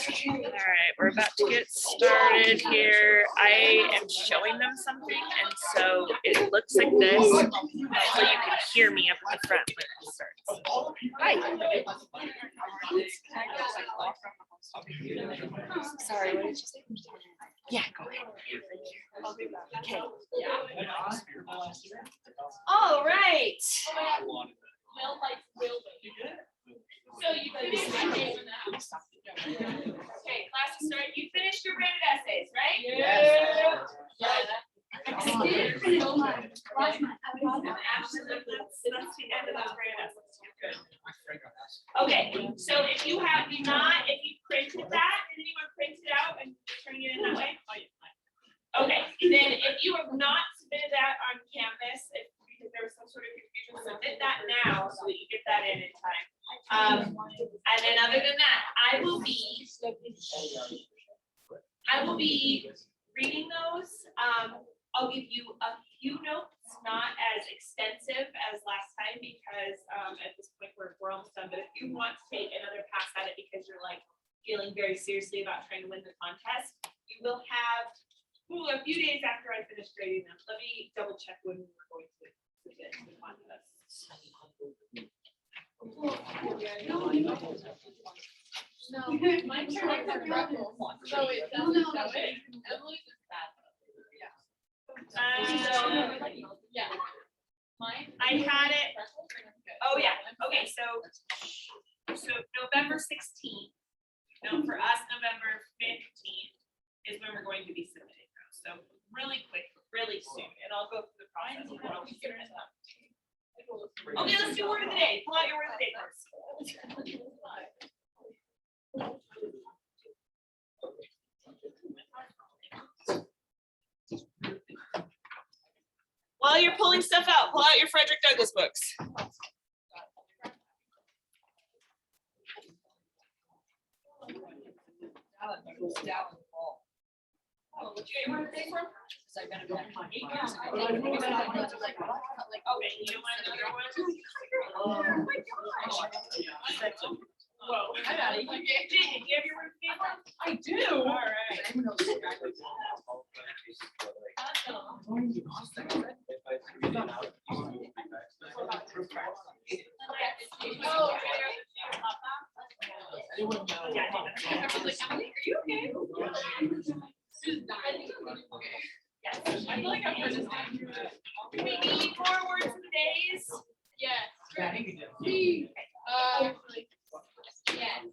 right, we're about to get started here. I am showing them something, and so it looks like this, so you can hear me up at the front when it starts. Hi. Sorry, what did you say? Yeah, go ahead. Okay. All right. So you finished. Okay, class is started. You finished your graded essays, right? Yeah. Absolutely. That's the end of those graded essays. Good. Okay, so if you printed that, did anyone print it out and turn it in that way? Okay, then if you have not submitted that on Canvas, because there was some sort of confusion, submit that now so that you get that in time. And then other than that, I will be reading those. I'll give you a few notes, not as extensive as last time because at this point we're almost done. But if you want to take another pass at it because you're like feeling very seriously about trying to win the contest, you will have a few days after I finish grading them. Let me double check when we're going to submit the contest. No, my turn. So it doesn't show it. Emily's is bad. Yeah. Mine. I had it. Oh yeah. Okay. So November 16th. No, for us, November 15th is when we're going to be submitting those. So really quick, really soon, and I'll go through the process. Okay, let's do word of the day. Pull out your word of the day first. While you're pulling stuff out, pull out your Frederick Douglass books. Oh, did you get your word of the day for? Okay, you don't want to know your one? Oh my gosh. Whoa. I got it. Jake, do you have your word of the day for? I do. All right. Are you okay? Yes. I feel like I've heard this name. We need more words of the days. Yes. Yes.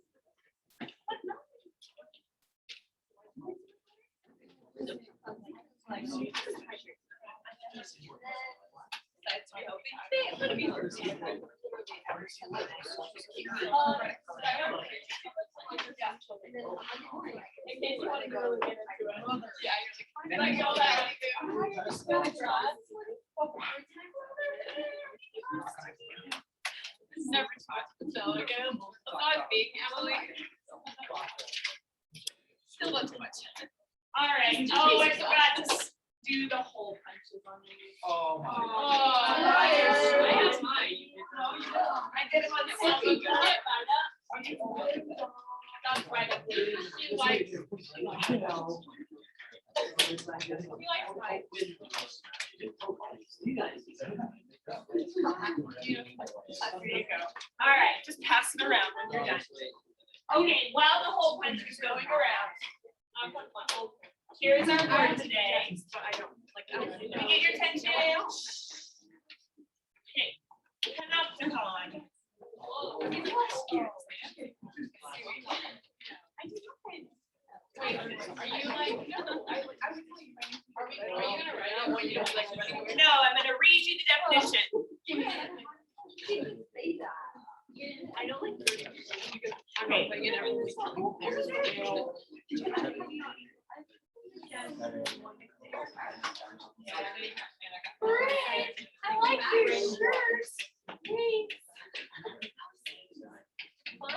Never talk to Michelle again. I'm not being Emily. Still not too much. All right. Oh, I forgot to do the whole punches on me. Oh my. I have mine. I did it on the second. That's right. She likes. There you go. All right, just pass it around when you're done. Okay, while the whole punch is going around, here's our word today. Let me get your attention. Okay, panopticon. Wait, are you like? Are you gonna write it when you're like running away? No, I'm gonna read you the definition. I don't like. Okay, but you never. I like your shirts. Thanks.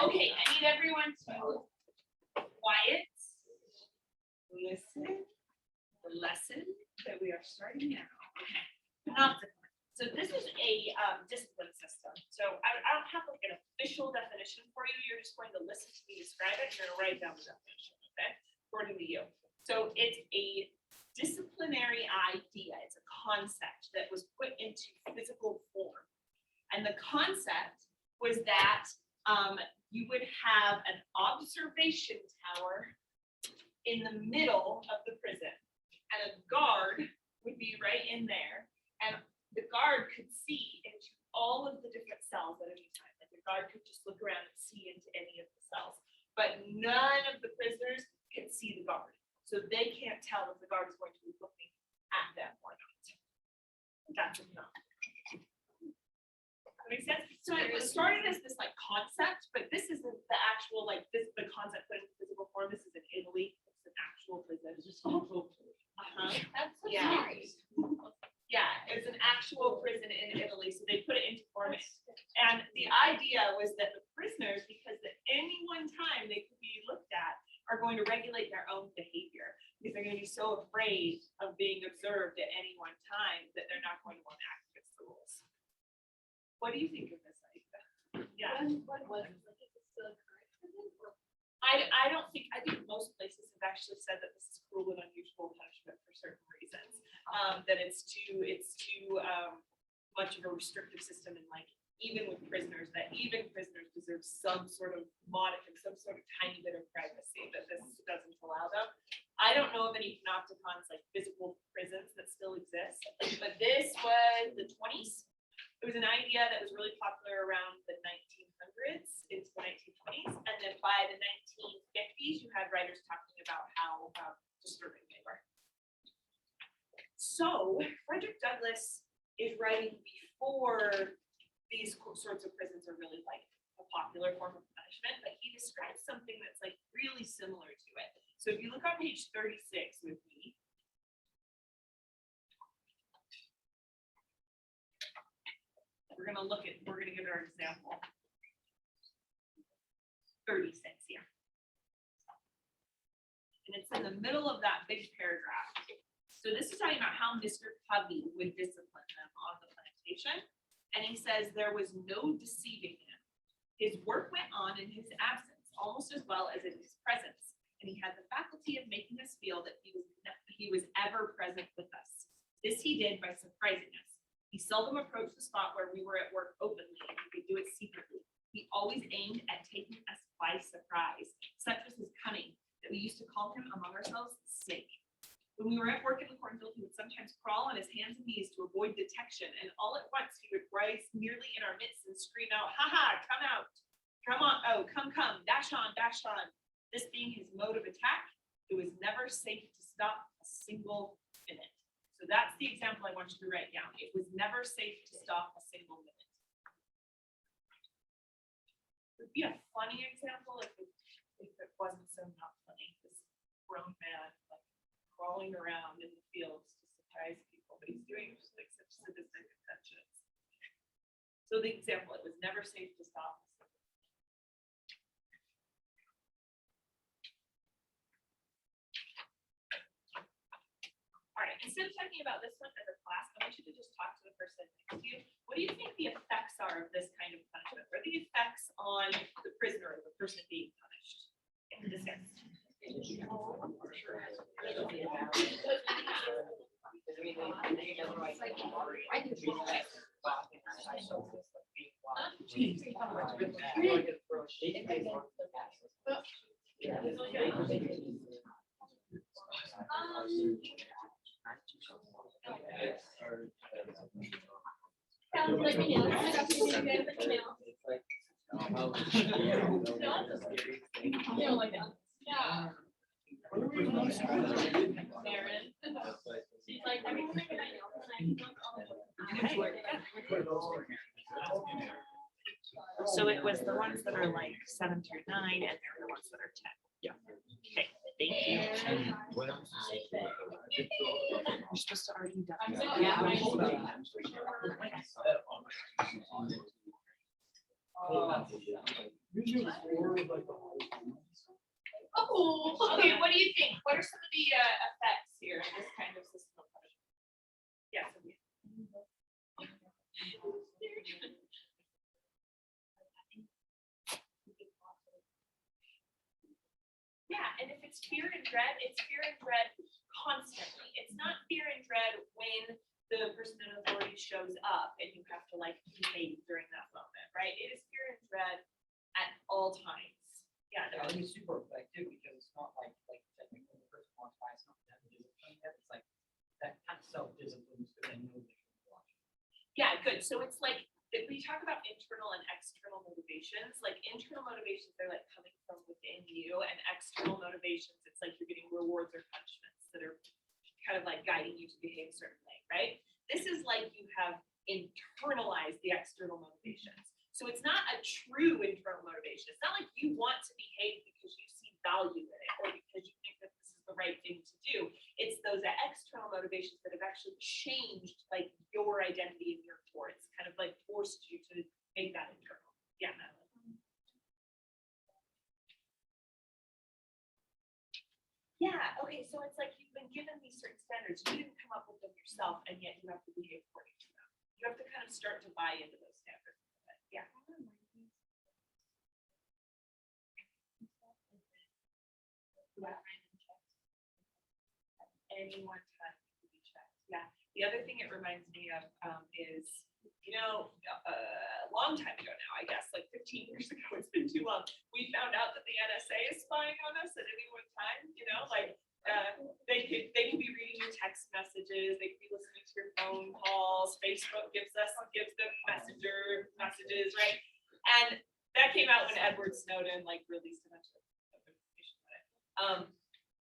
Okay, I need everyone to quiet. Listen. The lesson that we are starting now. Okay. So this is a discipline system. So I don't have like an official definition for you. You're just going to listen to me describe it. You're going to write down the definition, okay? According to you. So it's a disciplinary idea. It's a concept that was put into physical form. And the concept was that you would have an observation tower in the middle of the prison, and a guard would be right in there, and the guard could see into all of the different cells at any time. Like the guard could just look around and see into any of the cells, but none of the prisoners can see the guard, so they can't tell if the guard is going to be looking at them or not. That's enough. That makes sense. So it was started as this like concept, but this isn't the actual like this the concept put into physical form. This is in Italy. It's an actual prison. That's so Yeah. nice. Yeah, it's an actual prison in Italy, so they put it into form. And the idea was that the prisoners, because at any one time they could be looked at, are going to regulate their own behavior because they're going to be so afraid of being observed at any one time that they're not going to want to act against the rules. What do you think of this idea? Yeah. What was it? Like, is it still a current prison or? I don't think, I think most places have actually said that this is cruel and unusual punishment for certain reasons. That it's too much of a restrictive system, and like even with prisoners, that even prisoners deserve some sort of modicum, some sort of tiny bit of privacy that this doesn't allow them. I don't know of any panopticons like physical prisons that still exist, but this was the 20s. It was an idea that was really popular around the 1900s into the 1920s, and then by the 1950s, you had writers talking about how disturbing they were. So Frederick Douglass is writing before these sorts of prisons are really like a popular form of punishment, but he describes something that's like really similar to it. So if you look on page 36 with me, we're going to give it our example. 36 here. And it's in the middle of that big paragraph. So this is talking about how Mr. Covey would discipline them on the plantation. And he says there was no deceiving him. His work went on in his absence almost as well as in his presence. And he had the faculty of making us feel that he was ever present with us. This he did by surprising us. He seldom approached the spot where we were at work openly, and he could do it secretly. He always aimed at taking us by surprise. Such was his cunning that we used to call him among ourselves Snake. When we were at work in the cornfield, he would sometimes crawl on his hands and knees to avoid detection, and all at once he would rise nearly in our midst and scream out, "Ha ha, come out! Come on, oh, come, dash on, dash on." This being his mode of attack, it was never safe to stop a single minute. So that's the example I want you to write down. It was never safe to stop a single minute. It would be a funny example if it wasn't so not funny. This grown man like crawling around in the fields to surprise people, but he's doing just like such sadistic intentions. So the example, it was never safe to stop. All right, instead of talking about this one as a class, I want you to just talk to the person next to you. What do you think the effects are of this kind of punishment? What are the effects on the prisoner or the person being punished in this sense? So it was the ones that are like 7 through 9, and they're the ones that are 10. Yeah. Okay, thank you. You're supposed to already done. Oh, okay. What do you think? What are some of the effects here in this kind of system of punishment? Yes. Yeah, and if it's fear and dread, it's fear and dread constantly. It's not fear and dread when the person in authority shows up and you have to like behave during that moment, right? It is fear and dread at all times. Yeah, Yeah, I think it's super effective because it's not like technically when the person wants to buy something that discipline yet. It's like that kind of self-discipline is good and know they should be watching. Yeah, good. So it's like if we talk about internal and external motivations, like internal motivations, they're like coming from within you, and external motivations, it's like you're getting rewards or punishments that are kind of like guiding you to behave a certain way, right? This is like you have internalized the external motivations. So it's not a true internal motivation. It's not like you want to behave because you see value in it or because you think that this is the right thing to do. It's those external motivations that have actually changed like your identity and your towards, kind of like forced you to make that internal. Yeah, Madeline. Yeah, okay, so it's like you've been given these certain standards. You didn't come up with them yourself, and yet you have to behave according to them. You have to kind of start to buy into those standards. Yeah. Any one time to be checked. Yeah. The other thing it reminds me of is, a long time ago now, I guess, like 15 years ago, it's been too long. We found out that the NSA is spying on us at any one time, they can be reading your text messages, they can be listening to your phone calls, Facebook gives them messages, right? And that came out when Edward Snowden released a bunch of information on it.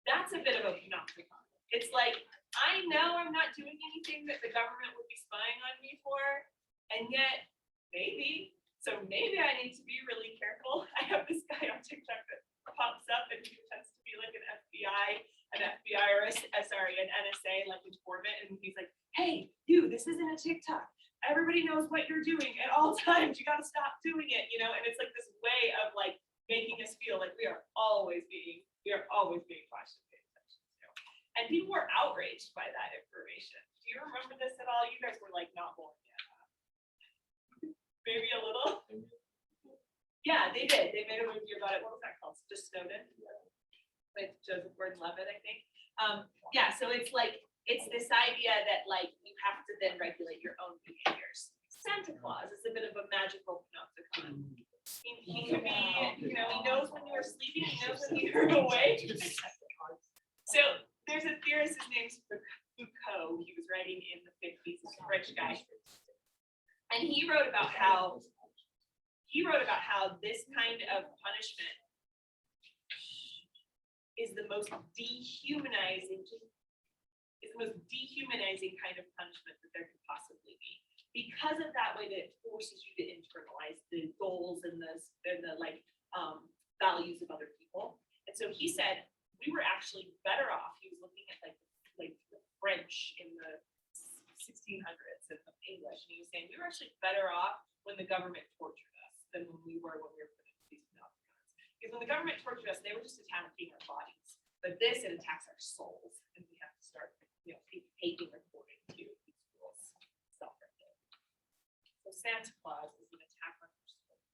That's a bit of a panopticon. It's like, I know I'm not doing anything that the government would be spying on me for, and yet maybe I need to be really careful. I have this guy on TikTok that pops up and he pretends to be like an FBI or an NSA informant, and he's like, hey, you, this isn't a TikTok. Everybody knows what you're doing at all times. You gotta stop doing it, and it's like this way of like making us feel like we are always being watched and paid attention to. And people were outraged by that information. Do you remember this at all? You guys were like not born yet. Maybe a little. Yeah, they did. They made a movie about it. What was that called? Just Snowden, with Joseph Gordon-Levitt, I think. Yeah, so it's this idea that you have to then regulate your own behaviors. Santa Claus is a bit of a magical panopticon. He could be, he knows when you're sleeping, he knows when you're awake. So there's a theorist, his name's Foucault. He was writing in the 50s, he's a French guy. And he wrote about how this kind of punishment is the most dehumanizing kind of punishment that there could possibly be. Because of that way that it forces you to internalize the goals and the values of other people. And so he said we were actually better off. He was looking at the French in the 1600s and the English, and he was saying we were actually better off when the government tortured us than when we were put into these panopticons. Because when the government tortured us, they were just attacking our bodies. But this, it attacks our souls, and we have to start, hating according to these rules. Self-regulate. So Santa Claus is an attack on our souls.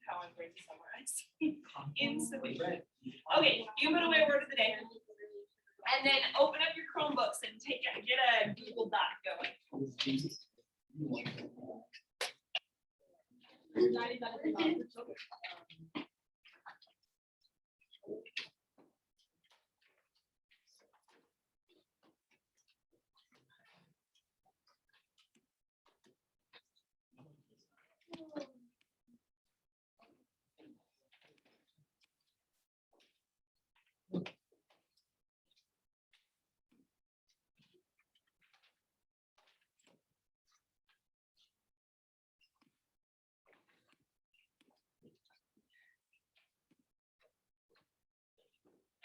How I'm going to summarize. In summation. Okay, you put away word of the day. And then open up your Chromebooks and get a Google Doc going.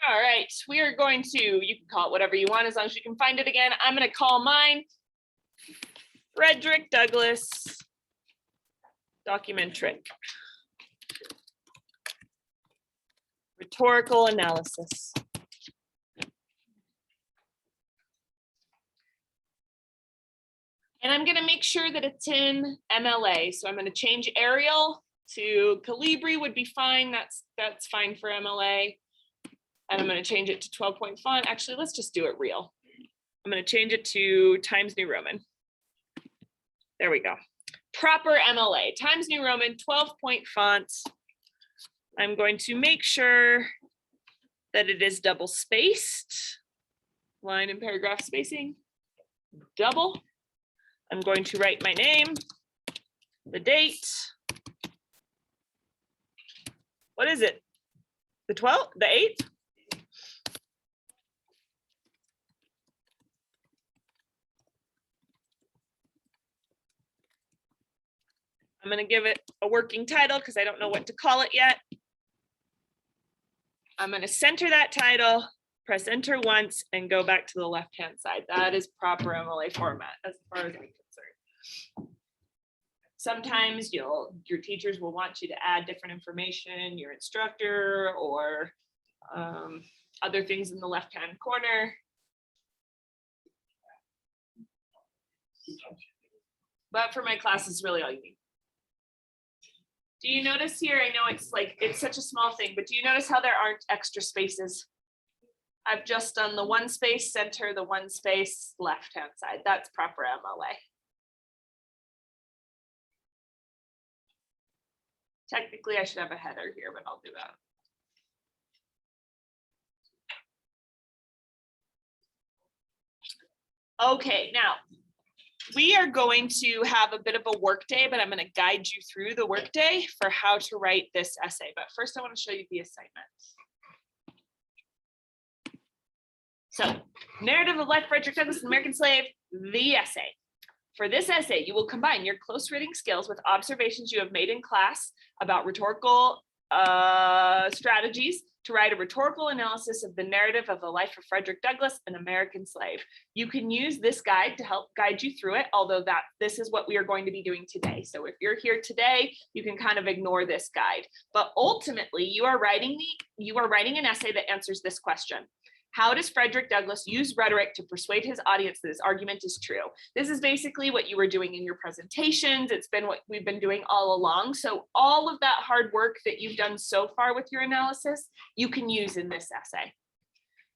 All right, we are going to, you can call it whatever you want as long as you can find it again. I'm going to call mine Frederick Douglass document trick. Rhetorical analysis. And I'm going to make sure that it's in MLA. So I'm going to change Arial to Calibri would be fine. That's fine for MLA. And I'm going to change it to 12-point font. Actually, let's just do it real. I'm going to change it to Times New Roman. There we go. Proper MLA, Times New Roman, 12-point font. I'm going to make sure that it is double spaced. Line and paragraph spacing, double. I'm going to write my name, the date. What is it? The 12th, the 8th? I'm going to give it a working title because I don't know what to call it yet. I'm going to center that title, press enter once, and go back to the left-hand side. That is proper MLA format as far as I'm concerned. Sometimes your teachers will want you to add different information, your instructor, or other things in the left-hand corner. But for my class, it's really all you need. Do you notice here, I know it's such a small thing, but do you notice how there aren't extra spaces? I've just done the one space center, the one space left-hand side. That's proper MLA. Technically, I should have a header here, but I'll do that. Okay, now we are going to have a bit of a work day, but I'm going to guide you through the work day for how to write this essay. But first, I want to show you the assignment. So, narrative of life of Frederick Douglass, an American slave, the essay. For this essay, you will combine your close reading skills with observations you have made in class about rhetorical strategies to write a rhetorical analysis of the narrative of the life of Frederick Douglass, an American slave. You can use this guide to help guide you through it, although this is what we are going to be doing today. So if you're here today, you can kind of ignore this guide. But ultimately, you are writing an essay that answers this question. How does Frederick Douglass use rhetoric to persuade his audience that his argument is true? This is basically what you were doing in your presentations. It's been what we've been doing all along. So all of that hard work that you've done so far with your analysis, you can use in this essay.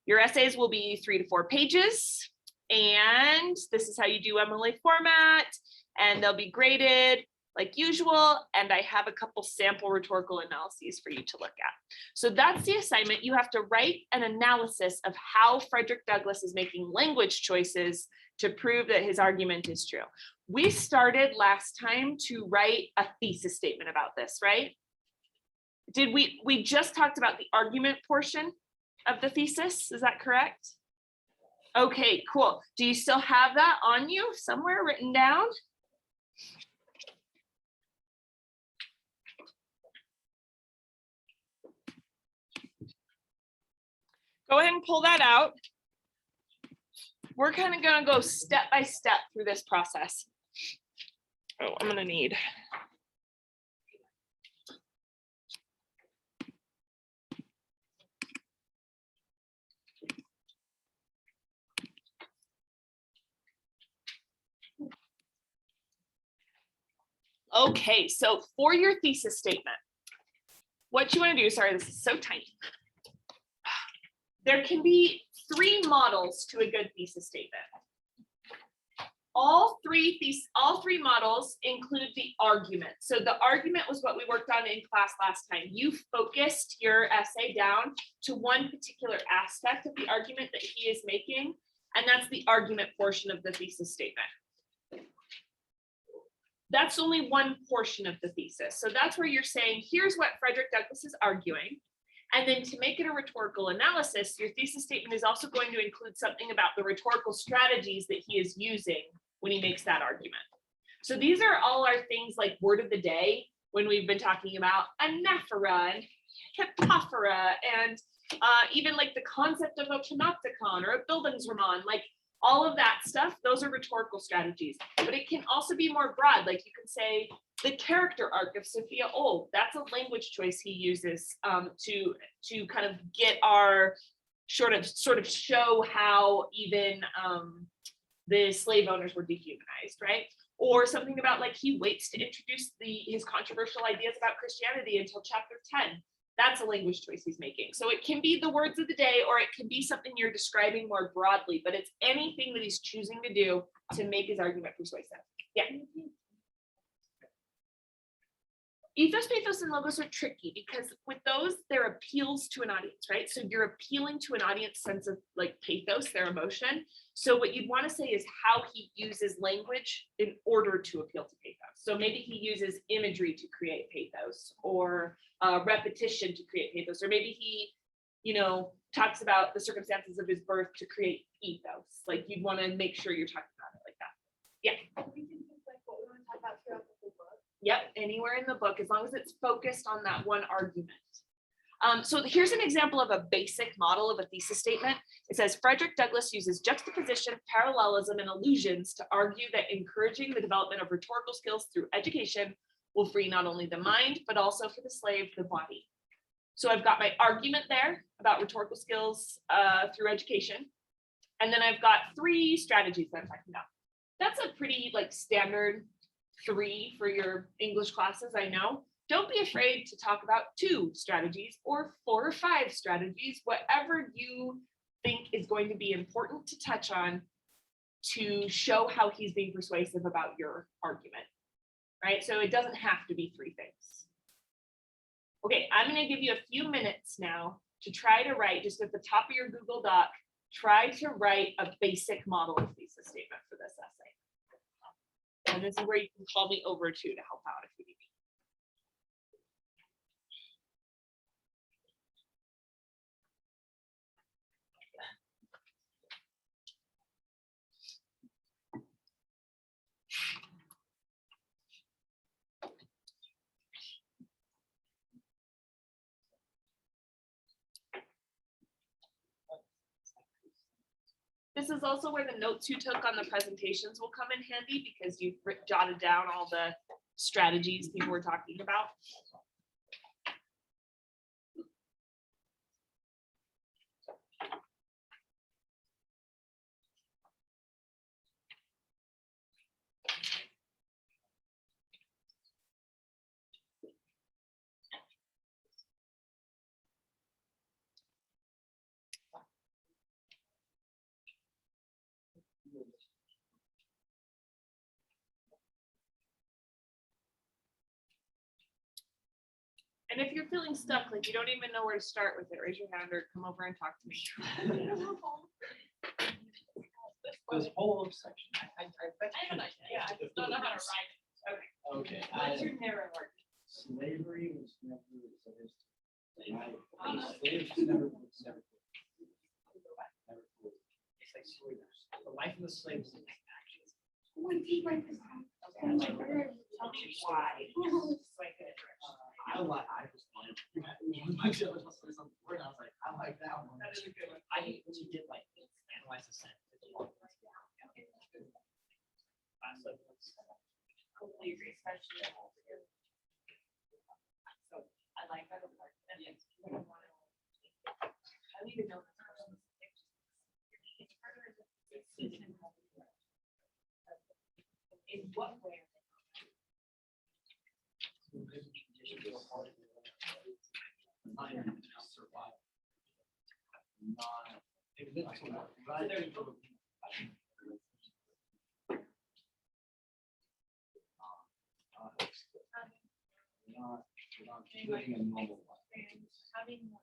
Your essays will be 3 to 4 pages. And this is how you do MLA format. And they'll be graded like usual, and I have a couple sample rhetorical analyses for you to look at. So that's the assignment. You have to write an analysis of how Frederick Douglass is making language choices to prove that his argument is true. We started last time to write a thesis statement about this, right? Did we just talked about the argument portion of the thesis, is that correct? Okay, cool. Do you still have that on you somewhere written down? Go ahead and pull that out. We're kind of going to go step by step through this process. Oh, I'm going to need. Okay, so for your thesis statement, what you want to do, sorry, this is so tiny. There can be 3 models to a good thesis statement. All three models include the argument. So the argument was what we worked on in class last time. You focused your essay down to one particular aspect of the argument that he is making, and that's the argument portion of the thesis statement. That's only one portion of the thesis. So that's where you're saying, here's what Frederick Douglass is arguing. And then to make it a rhetorical analysis, your thesis statement is also going to include something about the rhetorical strategies that he is using when he makes that argument. So these are all our things like word of the day, when we've been talking about anaphora and hypophora, and even like the concept of a panopticon or a Bildungsroman, like all of that stuff, those are rhetorical strategies. But it can also be more broad, like you can say, the character arc of Sophia Old, that's a language choice he uses to kind of get our sort of show how even the slave owners were dehumanized, right? Or something about like he waits to introduce his controversial ideas about Christianity until chapter 10. That's a language choice he's making. So it can be the words of the day, or it can be something you're describing more broadly, but it's anything that he's choosing to do to make his argument persuasive. Yeah. Ethos, pathos, and logos are tricky because with those, they're appeals to an audience, right? So you're appealing to an audience sense of like pathos, their emotion. So what you'd want to say is how he uses language in order to appeal to pathos. So maybe he uses imagery to create pathos, or repetition to create pathos, or maybe he, talks about the circumstances of his birth to create ethos. Like you'd want to make sure you're talking about it like that. Yeah. We can think like what we want to talk about throughout the whole book. Yep, anywhere in the book, as long as it's focused on that one argument. So here's an example of a basic model of a thesis statement. It says, Frederick Douglass uses juxtaposition, parallelism, and allusions to argue that encouraging the development of rhetorical skills through education will free not only the mind, but also for the slave, the body. So I've got my argument there about rhetorical skills through education. And then I've got 3 strategies that I'm talking about. That's a pretty like standard 3 for your English classes, I know. Don't be afraid to talk about 2 strategies or 4 or 5 strategies, whatever you think is going to be important to touch on to show how he's being persuasive about your argument, right? So it doesn't have to be 3 things. Okay, I'm going to give you a few minutes now to try to write, just at the top of your Google Doc, try to write a basic model of thesis statement for this essay. And this is where you can call me over to help out if you need me. This is also where the notes you took on the presentations will come in handy because you've jotted down all the strategies people were talking about. And if you're feeling stuck, like you don't even know where to start with it, raise your hand or come over and talk to me. This whole section, I bet. I have an idea. Yeah, I just don't know how to write it. Okay. What's your narrow word? Slavery was never, slaves never. It's like slaves. The life of the slave is like actions. Tell me why. I was fun. My show was something word. I was like, I like that one. That is a good one. I hate when you did like analyze the sentence. Totally agree, especially. So I like that. I don't even know. In what way? Living a normal life. Having more.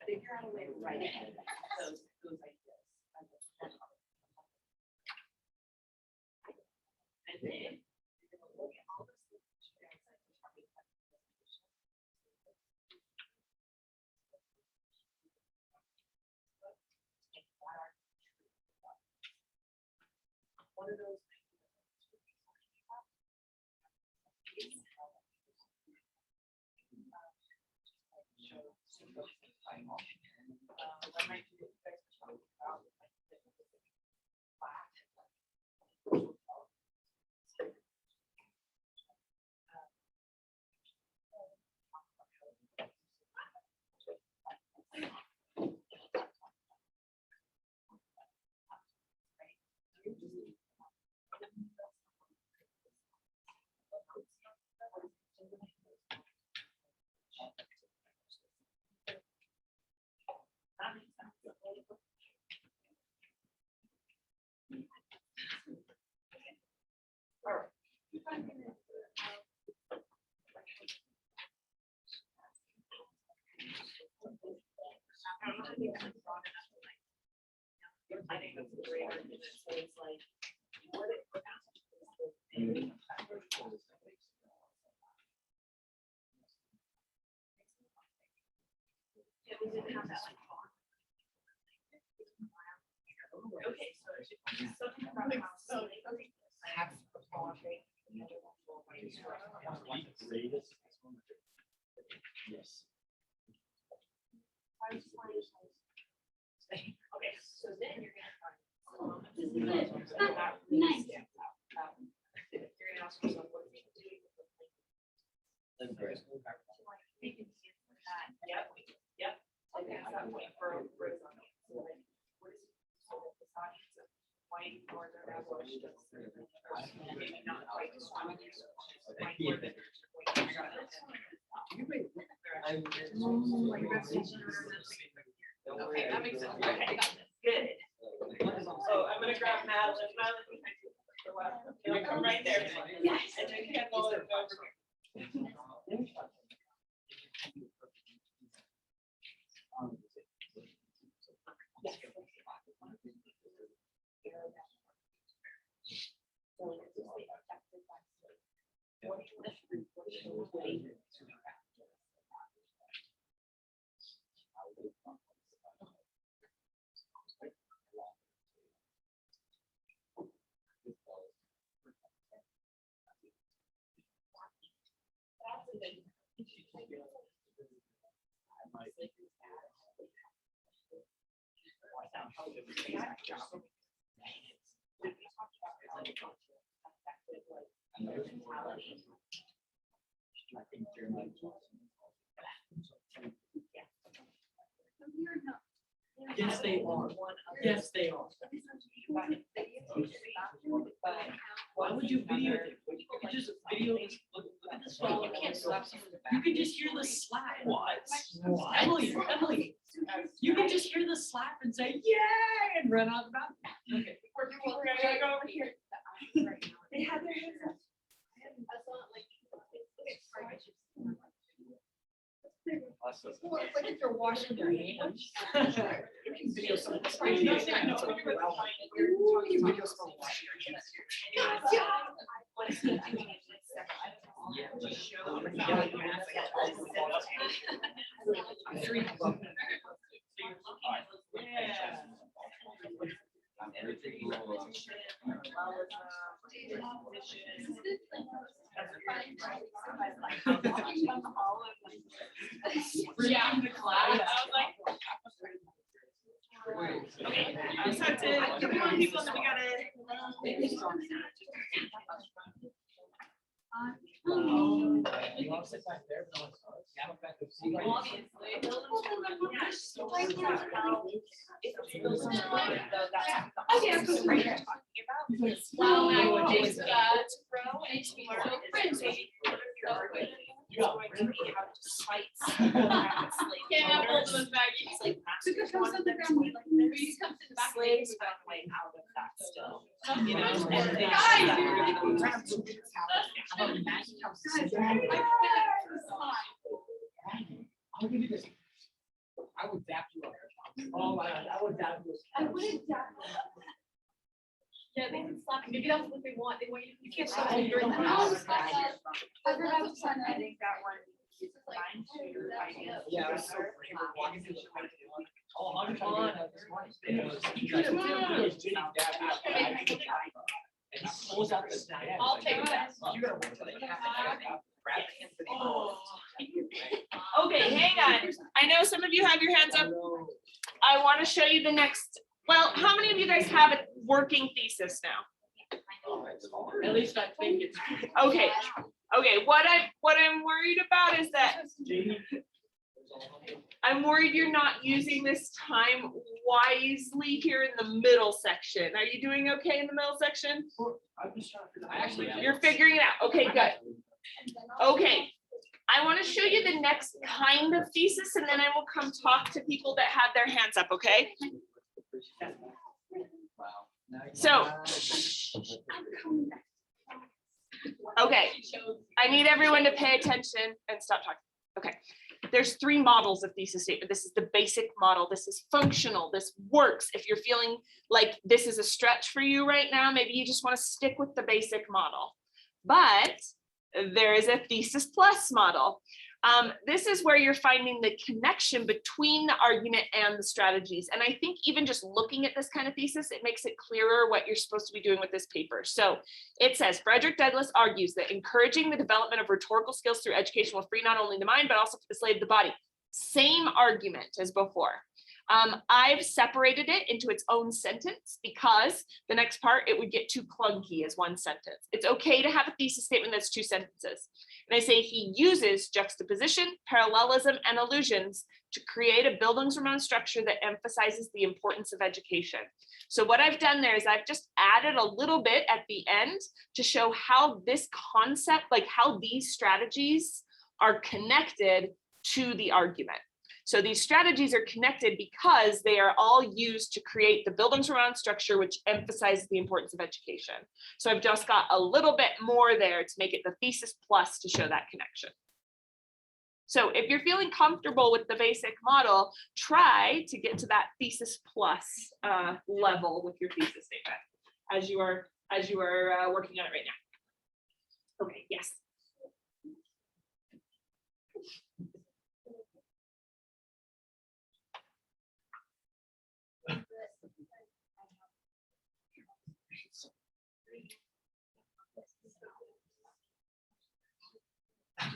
Figure out a way to write it. Those ideas. And then you're going to look at all this. What are those? I think that's a great argument. So it's like, what it. Yeah, we didn't have that like. Okay, so something about how. I have. Yes. Okay, so then you're gonna find. This is it. Ah, nice. You're gonna ask yourself, what are you doing with the link? Yep, yep. Okay, so I'm waiting for rows on it. So like, what is the audience of white or the maybe not quite as strong as white or the. Okay, that makes sense. Okay, good. So I'm gonna grab Madeline. Madeline, you'll come right there. Yes. And then you can go over here. Yes, they are. Yes, they are. Why would you video it? You could just video this. Look at this. You can't slap someone in the back. You can just hear the slap. What? Emily, you can just hear the slap and say, "Yay!" and run out the bathroom. Okay. We're gonna go over here. They have their hands up. Well, it's like if you're washing your hands. You can video someone. You can video someone washing your hands. What is he doing? Yeah, in the class. Okay, I just have to give me one people, so we gotta. You all sit back there. Obviously. Can't have both of us back. He's like, Slaves found a way out of that still. You know, Guys, and they- I'll give you this. I would dap you up. Oh my God, I would dap you. I wouldn't doubt. Yeah, they can slap. Maybe that's what they want. They want you. You can't slap slap them during the during the house. house. I forgot to sign I up. think that one is fine too. Yeah, it was so pretty. We're walking through the. Oh, I'm on. Come on. Okay, hang on. I know some of you have your hands up. I want to show you the next. Well, how many of you guys have a working thesis now? At least I think it's. Okay. Okay. What I'm worried about is that I'm worried you're not using this time wisely here in the middle section. Are you doing okay in the middle section? You're figuring it out. Okay, good. Okay. I want to show you the next kind of thesis, and then I will come talk to people that have their hands up, okay? So, okay, I need everyone to pay attention and stop talking. Okay, there's 3 models of thesis statement. This is the basic model. This is functional. This works. If you're feeling like this is a stretch for you right now, maybe you just want to stick with the basic model. But there is a thesis plus model. This is where you're finding the connection between the argument and the strategies. And I think even just looking at this kind of thesis, it makes it clearer what you're supposed to be doing with this paper. So it says, Frederick Douglass argues that encouraging the development of rhetorical skills through education will free not only the mind, but also enslave the body. Same argument as before. I've separated it into its own sentence because the next part, it would get too clunky as one sentence. It's okay to have a thesis statement that's 2 sentences. And I say he uses juxtaposition, parallelism, and allusions to create a Bildungsroman structure that emphasizes the importance of education. So what I've done there is I've just added a little bit at the end to show how this concept, like how these strategies are connected to the argument. So these strategies are connected because they are all used to create the Bildungsroman structure, which emphasizes the importance of education. So I've just got a little bit more there to make it the thesis plus to show that connection. So if you're feeling comfortable with the basic model, try to get to that thesis plus level with your thesis statement as you are working on it right now. Okay, yes. I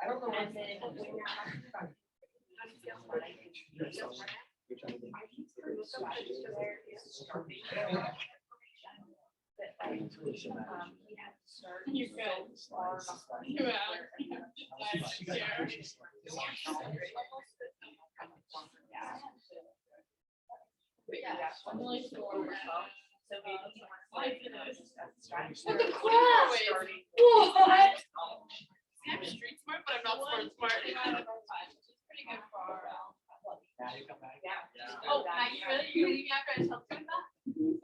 don't know. You're good. I'm really sure. What the crap? What? I'm street smart, but I'm not sport smart. Pretty good for. Oh, Maggie, really? You're leaving after I tell you that? Because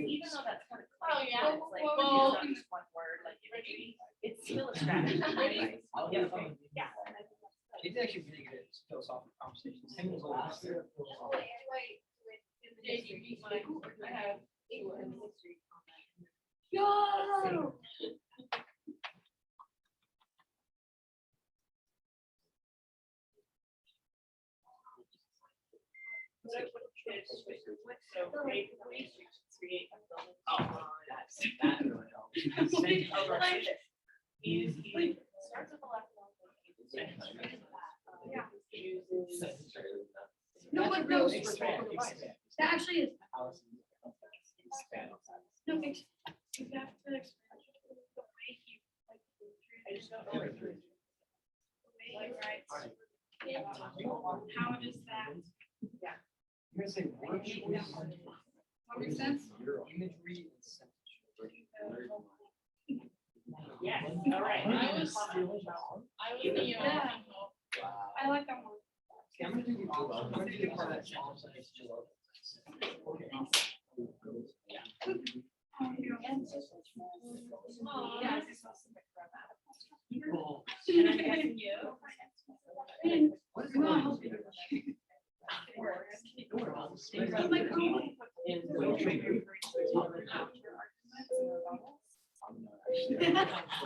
even though that's kind of Oh, yeah. it's like, Well, it's not just one word, like it's still a strategy. Right? Yeah. It's actually really good philosophical conversations. I have. Yo! No, but no, that actually is. No, thanks. You have to explain the way he, like, I just don't know. The way he writes. How does that? You're gonna say word choice. That makes sense? Imagery and sentence. Yes, all right. I was the, Yeah. I like that one. Okay, I'm gonna do the part that challenge that is below. Okay. Yeah. And I'm guessing you. What is it? I'm like, oh. I was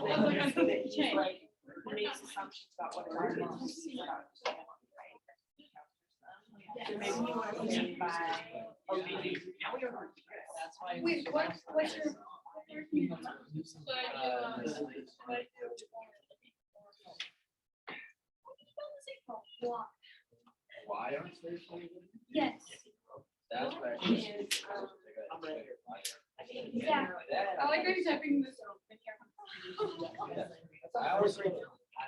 like, I'm so change. Makes assumptions about what our moms see about it, right? So maybe you want to begin by. That's why. Wait, what's your? Why aren't they so good? Yes. That's what I Is, Yeah. I like how you're typing this. I always think But I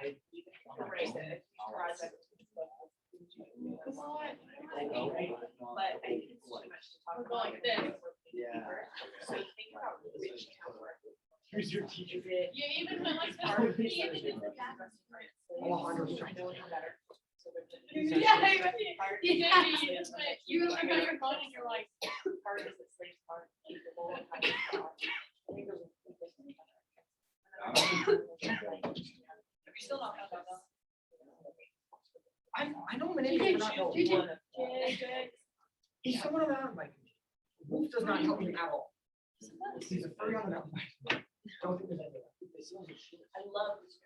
think it's too much to talk about. Like this. Yeah. So think about which homework. Who's your teacher? Is it? You even went like Part of this. the Yeah, you look at your phone and you're like. Part is it slaves are capable of having thoughts. I think those are two different things. Have you still not got that done? I know my name is not helping. He's someone around like Wolf does not help me at all. He's a furry on the mountain. Don't think there's anything. I love this.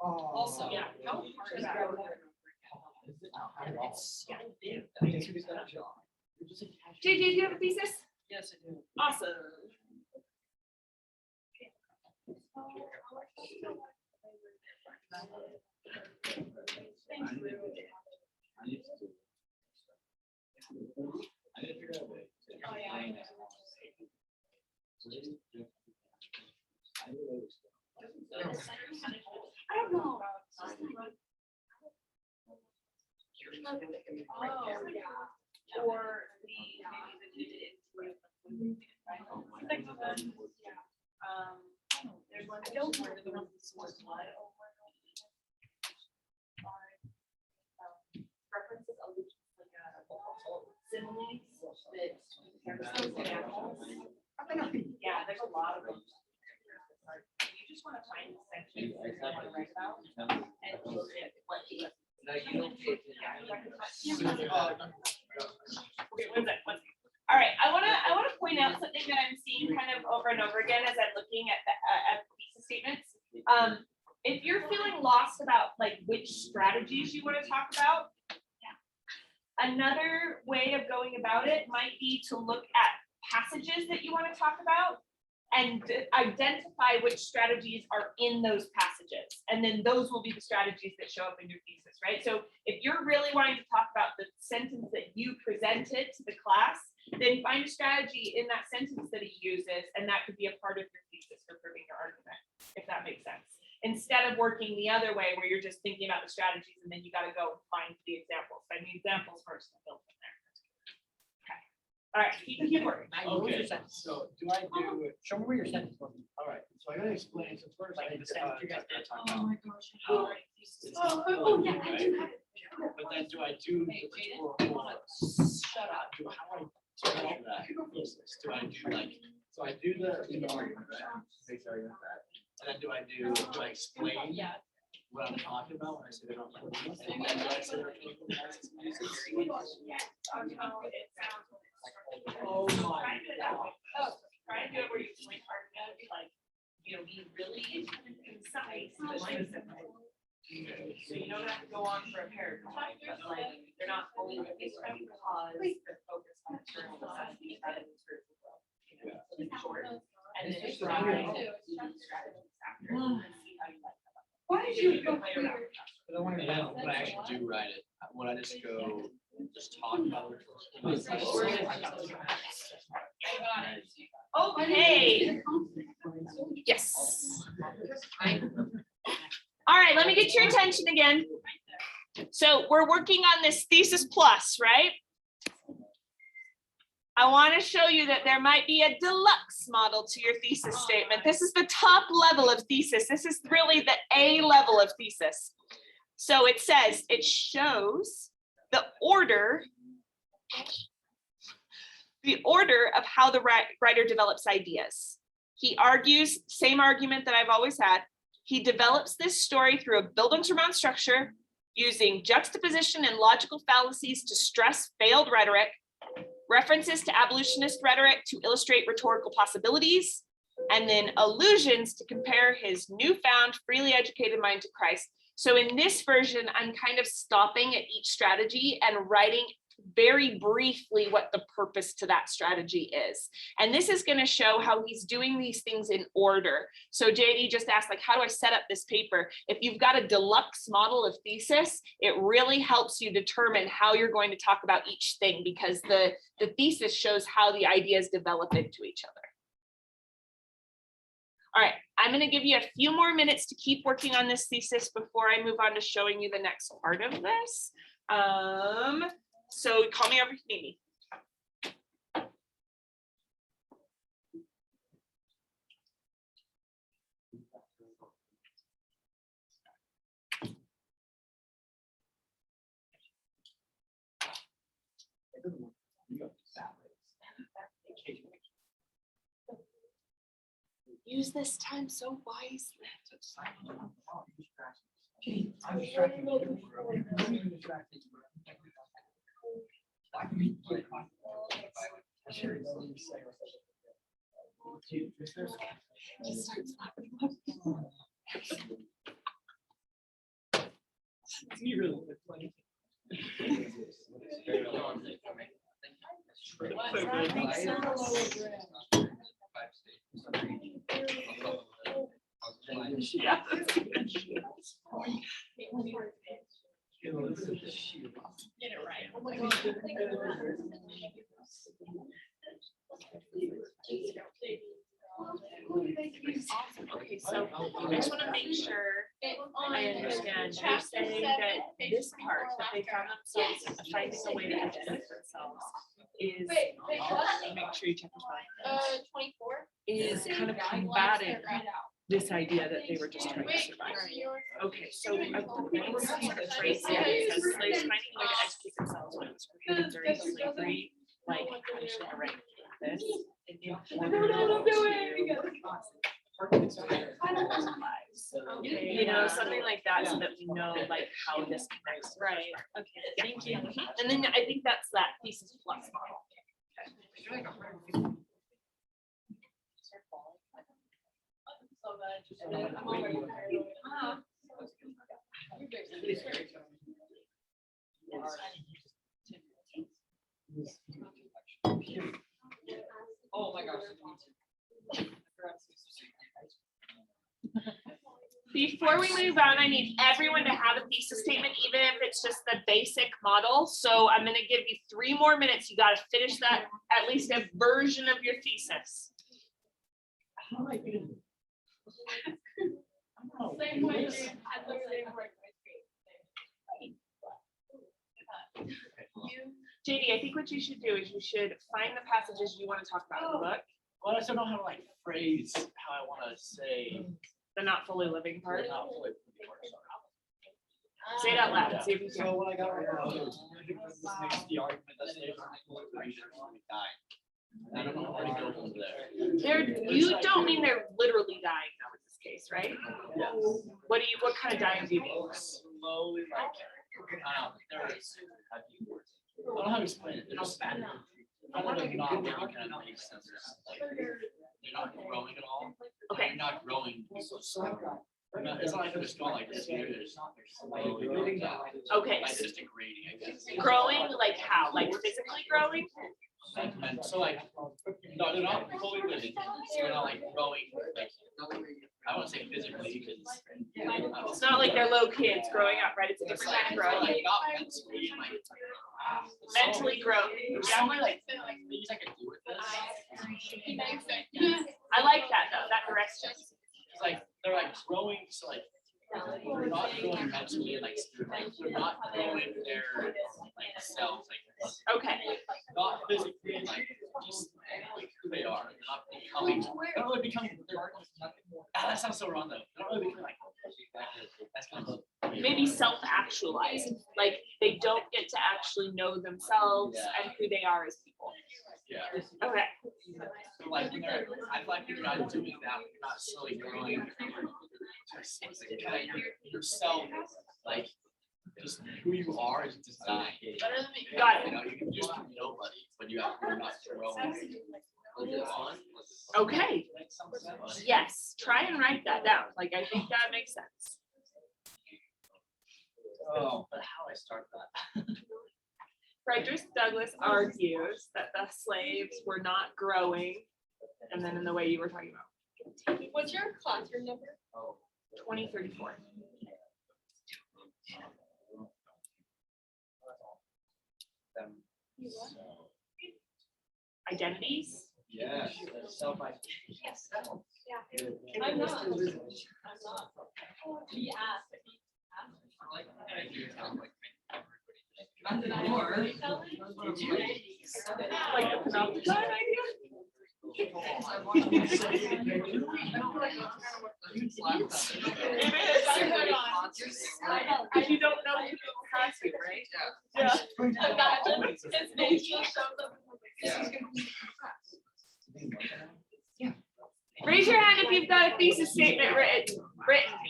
Also, Yeah. how hard is that? It's so big. JJ, do you have a thesis? Yes, I do. Awesome. I don't know. Or there's one. References allusions like similes that yeah, there's a lot of them. You just want to find the section that you want to write about and look at what you. Okay, one sec. All right, I wanna point out something that I'm seeing kind of over and over again as I'm looking at the thesis statements. If you're feeling lost about like which strategies you want to talk about, another way of going about it might be to look at passages that you want to talk about and identify which strategies are in those passages. And then those will be the strategies that show up in your thesis, right? So if you're really wanting to talk about the sentence that you presented to the class, then find a strategy in that sentence that he uses, and that could be a part of your thesis for proving your argument, if that makes sense. Instead of working the other way where you're just thinking about the strategies and then you got to go find the examples. Find the examples first and build from there. Okay. All right, keep working. Okay, so do I do, show me where your sentence was. All right, so I gotta explain, so first I Like the sentence you guys did. Oh my gosh. Yeah, I do have it. But then do I do? Hey, Jaden, Shut up. Do how I structure that? Do I do like, so I do the, and then do I explain what I'm talking about when I say they don't? And then do I say they're clinical analysis uses? Oh my God. Try to do it where you point hard and be like, be really concise. So you don't have to go on for a paragraph, but like, they're not fully because they're focused on external necessities rather than spiritual growth. So it's short. And then It's try short. strategies after and see how you like them. Why did you go clear? But I want to know when I actually do write it, when I just go, just talk about it. Okay. Yes. All right, let me get your attention again. So we're working on this thesis plus, right? I want to show you that there might be a deluxe model to your thesis statement. This is the top level of thesis. This is really the A level of thesis. So it says, it shows the order of how the writer develops ideas. He argues, same argument that I've always had. He develops this story through a Bildungsroman structure using juxtaposition and logical fallacies to stress failed rhetoric, references to abolitionist rhetoric to illustrate rhetorical possibilities, and then allusions to compare his newfound freely educated mind to Christ. So in this version, I'm kind of stopping at each strategy and writing very briefly what the purpose to that strategy is. And this is going to show how he's doing these things in order. So JD just asked, like, how do I set up this paper? If you've got a deluxe model of thesis, it really helps you determine how you're going to talk about each thing, because the thesis shows how the ideas develop into each other. All right, I'm going to give you a few more minutes to keep working on this thesis before I move on to showing you the next part of this. So call me over if you need me. Use this time so wisely. Yeah. Get it right. Okay, so I just want to make sure I understand. You're saying that this part that they found themselves finding a way to educate themselves is, make sure you check this out, 24 is kind of combating this idea that they were just trying to survive. Okay, so I think it's some sort of phrase here that says slaves finding a way to educate themselves when it was prohibited during slavery, like punishing a right this. You know, something like that, so that we know like how this connects. Right. Okay. Thank you. And then I think that's that thesis plus model. Oh my gosh. Before we move on, I need everyone to have a thesis statement, even if it's just the basic model. So I'm going to give you 3 more minutes. You got to finish that, at least a version of your thesis. How am I doing? Same way. I literally work JD, I think what you should do is you should find the passages you want to talk about in the book. Well, I just don't know how to like phrase how I want to say. The not fully living part. Not fully living part. Say it out loud. See if you So can. what I got right now is this makes the argument that slaves died. I don't know where to go from there. You don't mean they're literally dying though in this case, right? Yes. What kind of dying do you mean? Slowly, like, there's, I don't know how to explain it. They're just bad. I don't know not really kind of makes sense. Like, they're not growing at all. Okay. They're not growing so slow. It's not like they're just going like this. They're just slowly growing down. Okay. Like just degrading, I guess. Growing, like how? Like physically growing? Like, so like, no, they're not fully living. So they're not like growing, like, I won't say physically because. It's not like they're little kids growing up, right? It's a different kind of growth. Like, not mentally, like. Mentally growing. There's so many like things I could do with this. I like that though, that direction. It's like, they're like growing, so like, they're not growing mentally, like, they're not growing their like cells, like. Okay. Not physically, like, just like who they are. They're not becoming, they're not really becoming, that sounds so wrong though. They're not really becoming like, that's kind of. Maybe self-actualized, like they don't get to actually know themselves and who they are as people. Yeah. Okay. So like, I feel like you're not doing that, you're not slowly growing just yourself, like just who you are is designed. Got You it. know, you can just be nobody, but you're not growing. Okay. Yes, try and write that down. Like, I think that makes sense. Oh, but how I start that? Frederick Douglass argues that the slaves were not growing, and then in the way you were talking about. What's your classroom number? 2034. Identities. Yeah. Yes. I'm not. He asked. Like a panopticon idea? It is. Because you don't know who has you, right? Yeah. Imagine his name just shows up. Raise your hand if you've got a thesis statement written,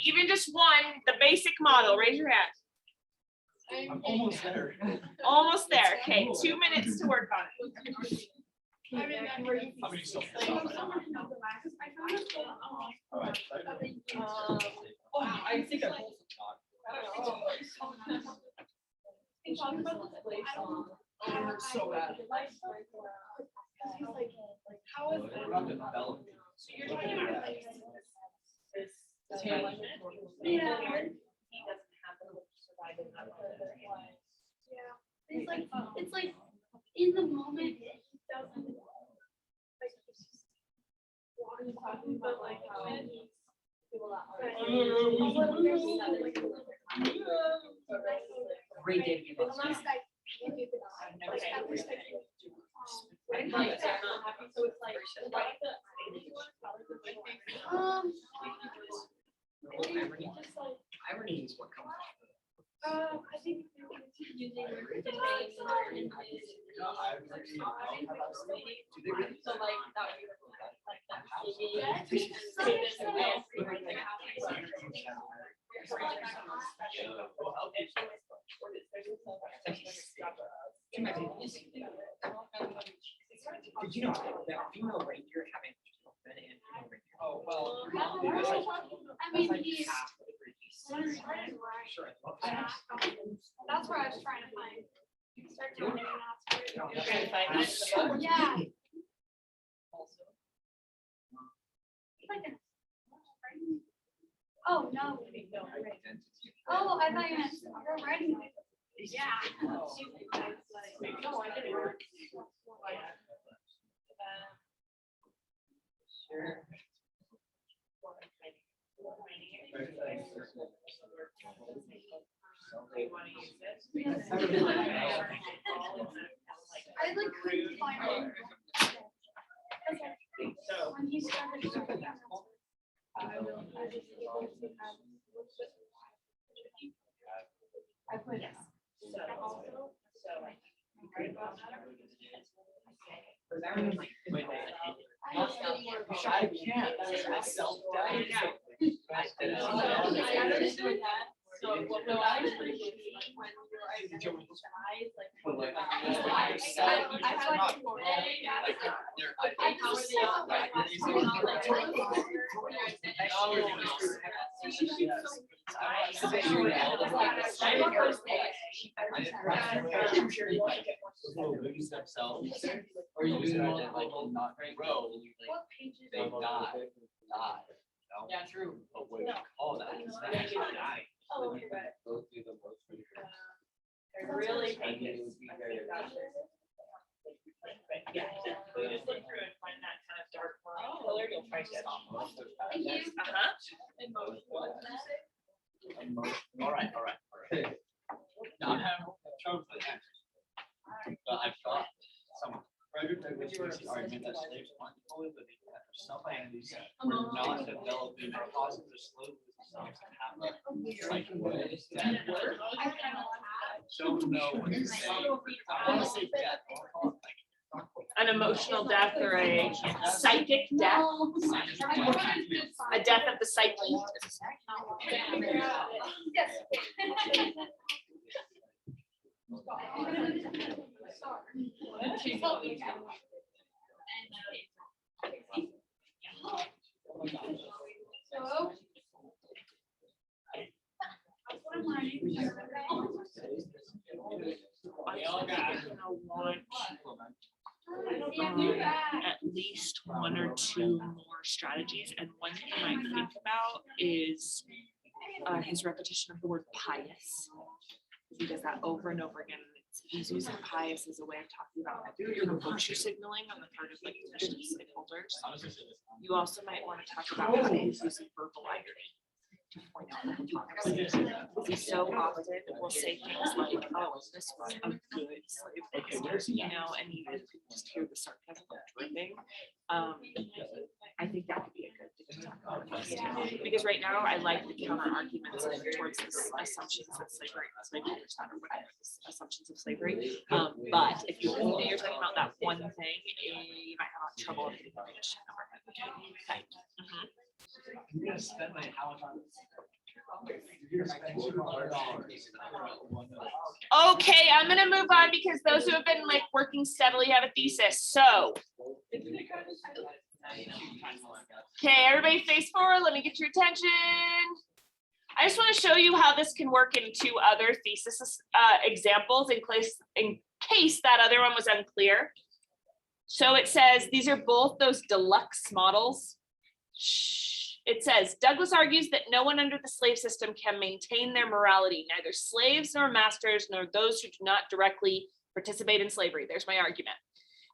even just one, the basic model, raise your hand. I'm almost there. Almost there, okay, 2 minutes to work on it. How many still? I think I. Can talk about the slave song. So bad. How is We're not developing. So you're talking about like this talent. Yeah. He doesn't have to survive in that moment. Yeah, it's like in the moment, he doesn't like he's just talking about like how he's Great day to be unless lost. I can't do this. Like, at least I can do I didn't like that. So it's like Irony is what comes. I think using domain so like that would be like Did you know that female reindeer having been in female reindeer? Oh, well. I mean, he's. Sure. That's where I was trying to find. Start doing it and that's where. You're trying to find it? Yeah. Like a- Oh, no. Oh, I thought you meant her writing. Yeah. no, I didn't. Sure. I like couldn't find it. When he started. I put yes. I can't. That's self-doubt. So, well, no, I was pretty good when you were eyes, like. Themselves, or you use it like not grow, What pages? they die. Yeah, true. But what you call that is they actually die. Oh, okay, right. Those do the most. They're really. I mean, it would be very. Yeah, so you just look through and find that kind of dark brown color, you'll find it. Thank you. All right. Now I have trouble with that. But I've got some Frederick Douglass makes the argument that slaves aren't fully living after self-identities were not developing positive slope themselves to have like what is that? Don't know what to say. I want to say death. an emotional death or a psychic death, a death of the psyche. At least one or two more strategies, and one thing you might think about is his repetition of the word pious. He does that over and over again. He's using pious as a way of talking about virtue signaling on the part of like initiative stakeholders. You also might want to talk about how he's using verbal irony to point out that he so often will say things like, "Oh, this was a good slave master," you know, and you just hear the sarcasm dripping. I think that could be a good thing to talk about, because right now I like the counter arguments towards this assumptions that slavery is not, or whatever, assumptions of slavery. But if you're talking about that one thing, you might have trouble hitting the range number. Okay. You're gonna spend like how much on this? Okay, I'm gonna move on because those who have been like working steadily have a thesis. So, okay, everybody face forward. Let me get your attention. I just want to show you how this can work in two other thesis examples in case that other one was unclear. So it says these are both those deluxe models. It says, Douglas argues that no one under the slave system can maintain their morality, neither slaves nor masters, nor those who do not directly participate in slavery. There's my argument.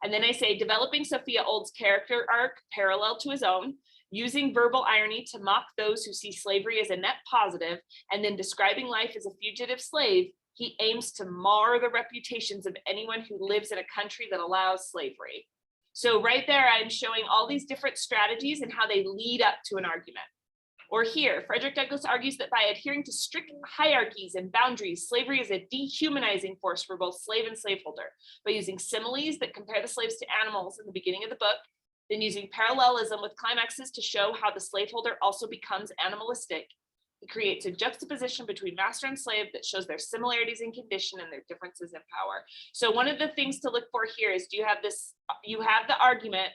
And then I say, developing Sophia Old's character arc parallel to his own, using verbal irony to mock those who see slavery as a net positive, and then describing life as a fugitive slave, he aims to mar the reputations of anyone who lives in a country that allows slavery. So right there, I'm showing all these different strategies and how they lead up to an argument. Or here, Frederick Douglass argues that by adhering to strict hierarchies and boundaries, slavery is a dehumanizing force for both slave and slaveholder. By using similes that compare the slaves to animals in the beginning of the book, then using parallelism with climaxes to show how the slaveholder also becomes animalistic, he creates a juxtaposition between master and slave that shows their similarities in condition and their differences in power. So one of the things to look for here is, do you have this, you have the argument,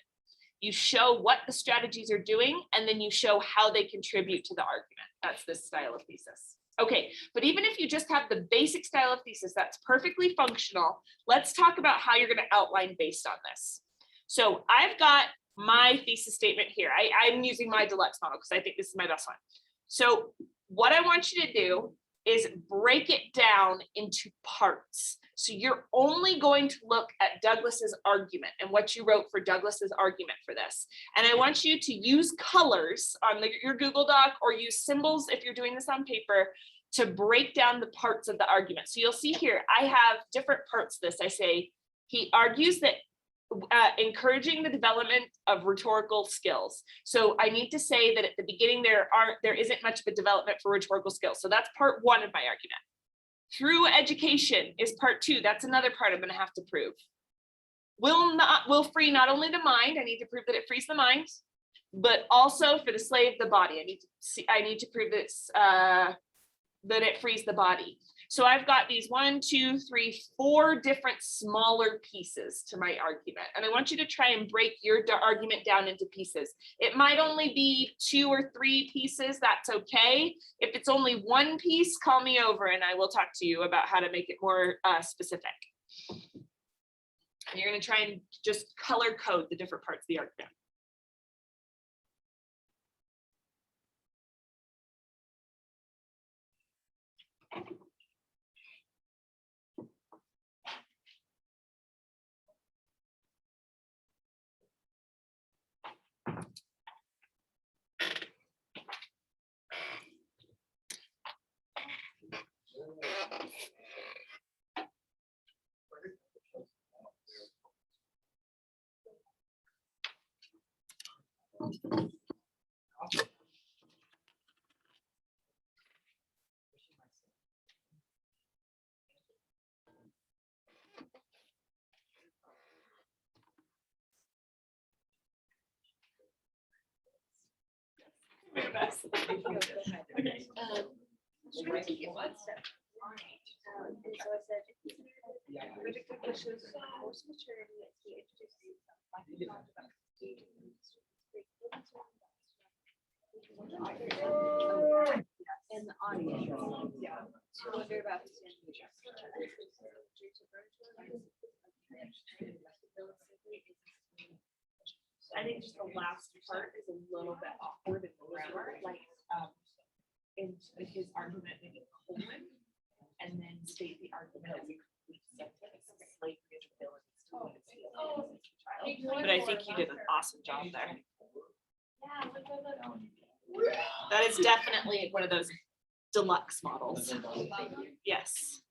you show what the strategies are doing, and then you show how they contribute to the argument. That's this style of thesis. Okay, but even if you just have the basic style of thesis, that's perfectly functional. Let's talk about how you're going to outline based on this. So I've got my thesis statement here. I'm using my deluxe model because I think this is my best one. So what I want you to do is break it down into parts. So you're only going to look at Douglas's argument and what you wrote for Douglas's argument for this. And I want you to use colors on your Google Doc, or use symbols if you're doing this on paper, to break down the parts of the argument. So you'll see here, I have different parts of this. I say, he argues that encouraging the development of rhetorical skills. So I need to say that at the beginning, there isn't much of a development for rhetorical skills. So that's part one of my argument. Through education is part two. That's another part I'm going to have to prove. Will free not only the mind, I need to prove that it frees the mind, but also for the slave, the body. I need to prove that it frees the body. So I've got these 1, 2, 3, 4 different smaller pieces to my argument. And I want you to try and break your argument down into pieces. It might only be 2 or 3 pieces, that's okay. If it's only one piece, call me over and I will talk to you about how to make it more specific. And you're gonna try and just color code the different parts of the argument. Do your best. Okay. Trying to take it one step. And so I said, predictive pushes force maturity as he introduces and the audience. Yeah. To wonder about his I think just the last part is a little bit awkward in the grammar, like, in his argument in a colon, and then state the argument as a complete sentence, like his abilities to win his child. But I think you did an awesome job there. That is definitely one of those deluxe models. Yes.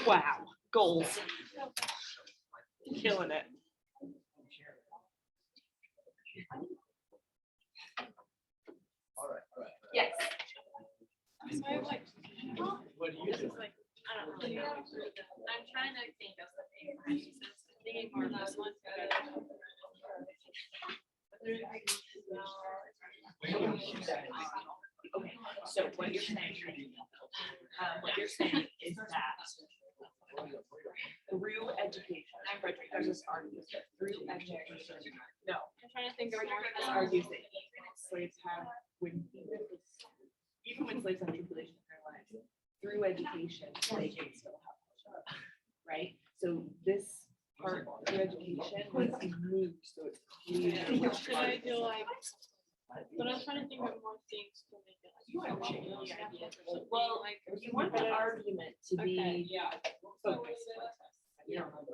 Wow, goals. Killing it. All right. Yes. So I have like, What do you this do? is like, I don't really know. I'm trying to think of the thing. Thinking more of this one. Okay, so what you're saying is that through education, Frederick Douglass argues that through education, no, I'm trying to think of more. Frederick Douglass argues that even if slaves have, even when slaves have tribulation in their lives, through education, they can still have hope, right? So this part through education was moved, so it's clear. Should I do like, but I'm trying to think of more things to make it like. Well, like. you want the argument to Okay, be yeah. focused.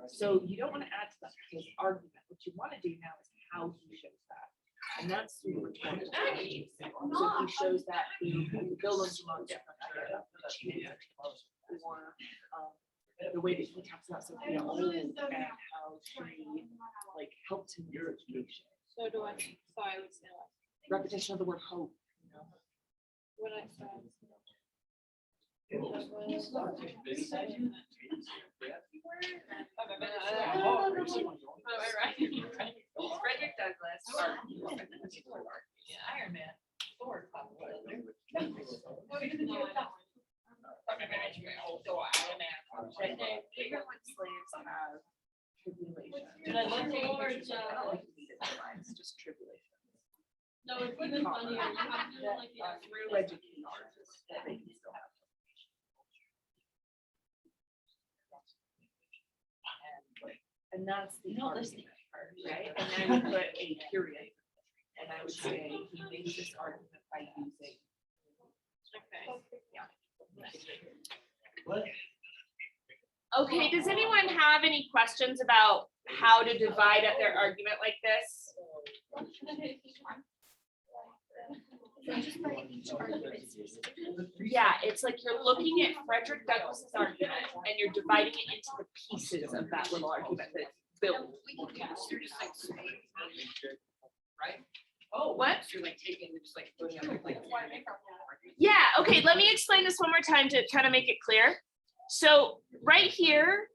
So you don't want to add to that his argument. What you want to do now is how he shows that. And that's through rhetorical. So he shows that through the build on structure. Or the way that he talks about Sophia Old and how she like helped him in his education. So do I, so I would say like, Repetition of the word hope, you know. what I said. Frederick Douglass. Iron Man. Thor. Even when slaves have tribulation. Did I look forward to- Just tribulation. No, it's even funnier. You have to like, Through education, that they can still have. And that's the argument part, right? And then you put a period. And I would say he makes this argument by using. Okay, does anyone have any questions about how to divide up their argument like this? Yeah, it's like you're looking at Frederick Douglass's argument and you're dividing it into the pieces of that little argument that it's built. Right? Oh, what? You're like taking, just like putting up like. Yeah, okay, let me explain this one more time to kind of make it clear. So right here,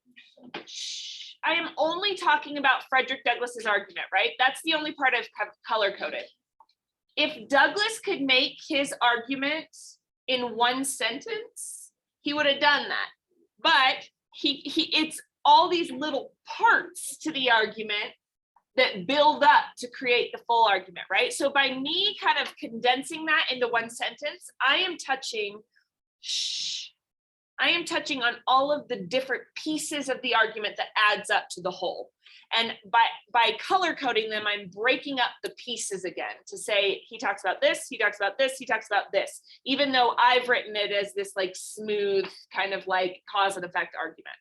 I am only talking about Frederick Douglass's argument, right? That's the only part I've color coded. If Douglass could make his argument in one sentence, he would have done that. But it's all these little parts to the argument that build up to create the full argument, right? So by me kind of condensing that into one sentence, I am touching on all of the different pieces of the argument that adds up to the whole. And by color coding them, I'm breaking up the pieces again to say, he talks about this, he talks about this, he talks about this, even though I've written it as this like smooth kind of like cause and effect argument.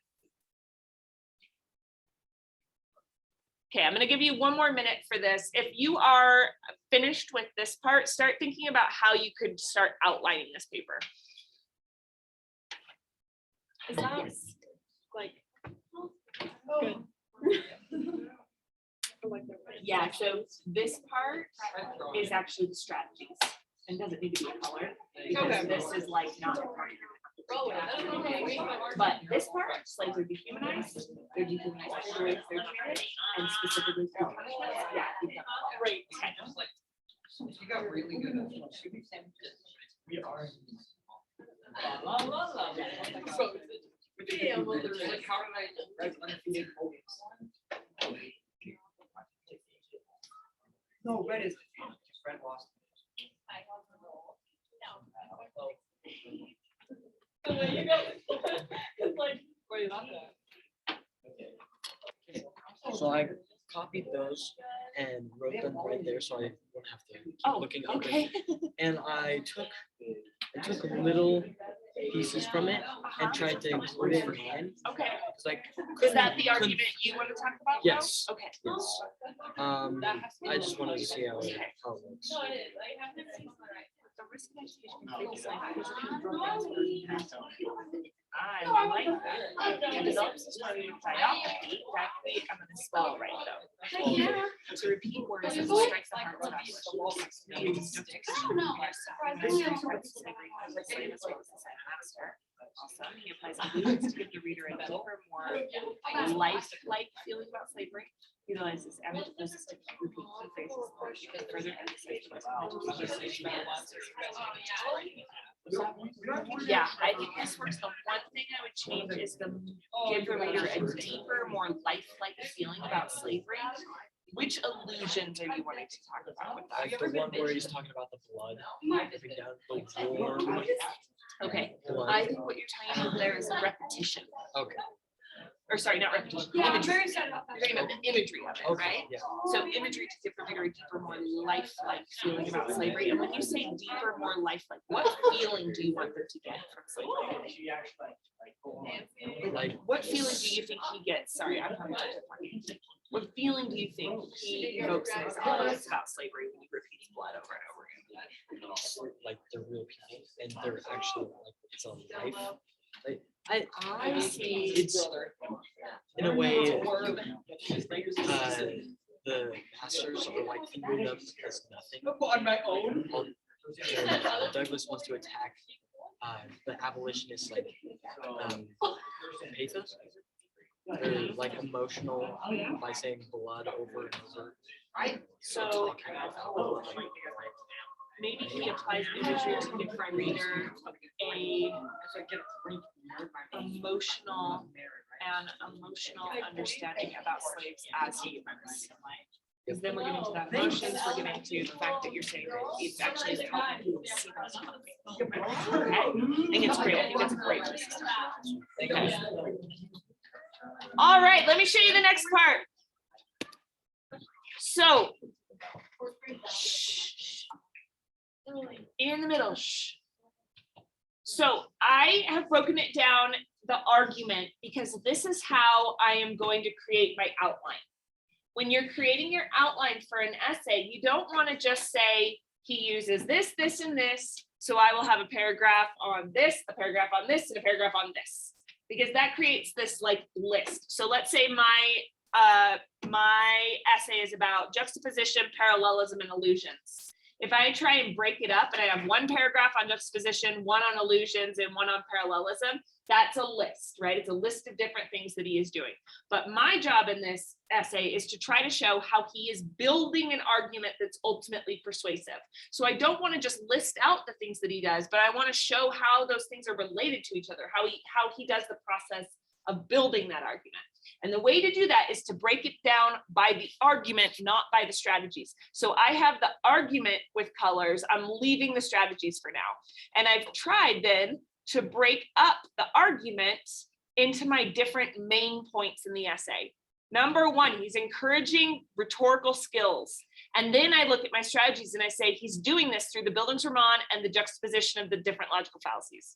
Okay, I'm gonna give you one more minute for this. If you are finished with this part, start thinking about how you could start outlining this paper. Is that like? Good. Yeah, so this part is actually the strategies and doesn't need to be a color because Okay. this is like not a part. But this part, slaves are dehumanized, they're dehumanized through the ways they're treated, and specifically through punishments. Yeah, you've got great. You got really good at we are. So, like, how did I write undefeated movies? No, red is defeated, just red lost. So there you go. It's like, wait, not that. So I copied those and wrote them right there, so I won't have to keep Oh, looking up. okay. And I took little pieces from it and tried to include it in mine. Okay. Because I Is that the couldn't- argument you want to talk about? Yes. though? Okay. Yes. I just wanted to see how it looks. No, it is. I have to see. The risk of education is like I like that. Yeah, develops a strong psychopathy. Exactly. I'm gonna spell it right though. Yeah. To repeat words that strikes the heart of us. Also, he applies allusions to give the reader a deeper, more life-like feeling about slavery. Utilizes antithesis to repeat key phrases to further emphasize the Yeah, I think this works. The one thing I would change is the give the reader a deeper, more lifelike feeling about slavery. Which allusions are you wanting to talk about with that? Like the one where he's talking about the blood, dripping down the warm Okay, blood. I think what you're talking about there is repetition. Okay. Or sorry, not repetition, Yeah, I'm imagery. very sad about that. You're talking about the imagery of it, Okay. right? Yeah. So imagery to give the reader a deeper, more lifelike feeling about slavery. And when you say deeper, more lifelike, what feeling do you want them to get from slavery? Like What feeling do you think he gets? Sorry, I'm having a hard time finding it. What feeling do you think he evokes in his eyes about slavery when he repeats blood over and over again? like they're real people and they're actually like it's a life. Like I see. it's in a way the pastors are like thinking them as nothing. On my own. And Douglas wants to attack the abolitionists like pathos. They're like emotional by saying blood over and over. So maybe he applies imagery to give the reader a emotional understanding about slaves as humans. Because then we're getting to that emotions, we're getting to the fact that you're saying that it's actually helping people see those emotions. Okay, I think it's great. I think it's a great place to start. Okay. All right, let me show you the next part. So, in the middle. So I have broken it down, the argument, because this is how I am going to create my outline. When you're creating your outline for an essay, you don't want to just say he uses this, this, and this. So I will have a paragraph on this, a paragraph on this, and a paragraph on this, because that creates this like list. So let's say my essay is about juxtaposition, parallelism, and allusions. If I try and break it up and I have one paragraph on juxtaposition, one on allusions, and one on parallelism, that's a list, right? It's a list of different things that he is doing. But my job in this essay is to try to show how he is building an argument that's ultimately persuasive. So I don't want to just list out the things that he does, but I want to show how those things are related to each other, how he does the process of building that argument. And the way to do that is to break it down by the argument, not by the strategies. So I have the argument with colors. I'm leaving the strategies for now. And I've tried then to break up the argument into my different main points in the essay. Number one, he's encouraging rhetorical skills. And then I look at my strategies and I say, he's doing this through the Bildungsroman and the juxtaposition of the different logical fallacies.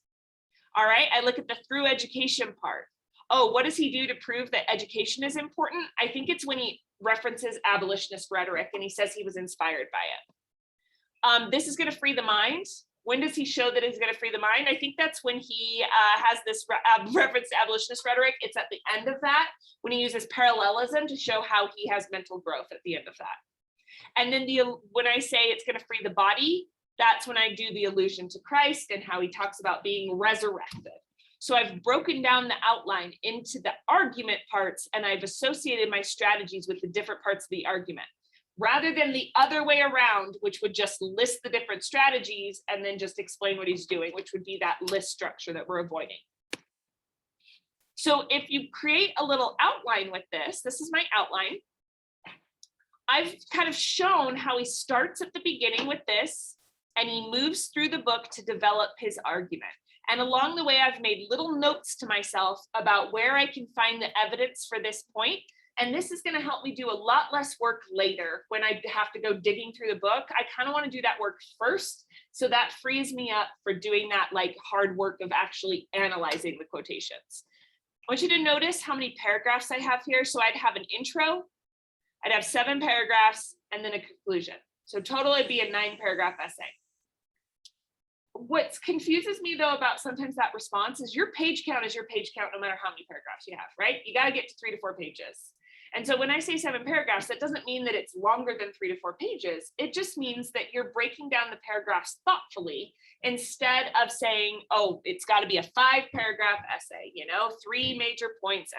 All right, I look at the through education part. Oh, what does he do to prove that education is important? I think it's when he references abolitionist rhetoric and he says he was inspired by it. This is going to free the mind. When does he show that he's going to free the mind? I think that's when he has this reference to abolitionist rhetoric. It's at the end of that, when he uses parallelism to show how he has mental growth at the end of that. And then when I say it's going to free the body, that's when I do the allusion to Christ and how he talks about being resurrected. So I've broken down the outline into the argument parts, and I've associated my strategies with the different parts of the argument, rather than the other way around, which would just list the different strategies and then just explain what he's doing, which would be that list structure that we're avoiding. So if you create a little outline with this, this is my outline. I've kind of shown how he starts at the beginning with this, and he moves through the book to develop his argument. And along the way, I've made little notes to myself about where I can find the evidence for this point. And this is going to help me do a lot less work later when I have to go digging through the book. I kind of want to do that work first. So that frees me up for doing that like hard work of actually analyzing the quotations. I want you to notice how many paragraphs I have here. So I'd have an intro, I'd have 7 paragraphs, and then a conclusion. So total it'd be a 9-paragraph essay. What confuses me though about sometimes that response is your page count is your page count no matter how many paragraphs you have, right? You got to get to 3 to 4 pages. And so when I say 7 paragraphs, that doesn't mean that it's longer than 3 to 4 pages. It just means that you're breaking down the paragraphs thoughtfully instead of saying, oh, it's got to be a 5-paragraph essay, 3 major points,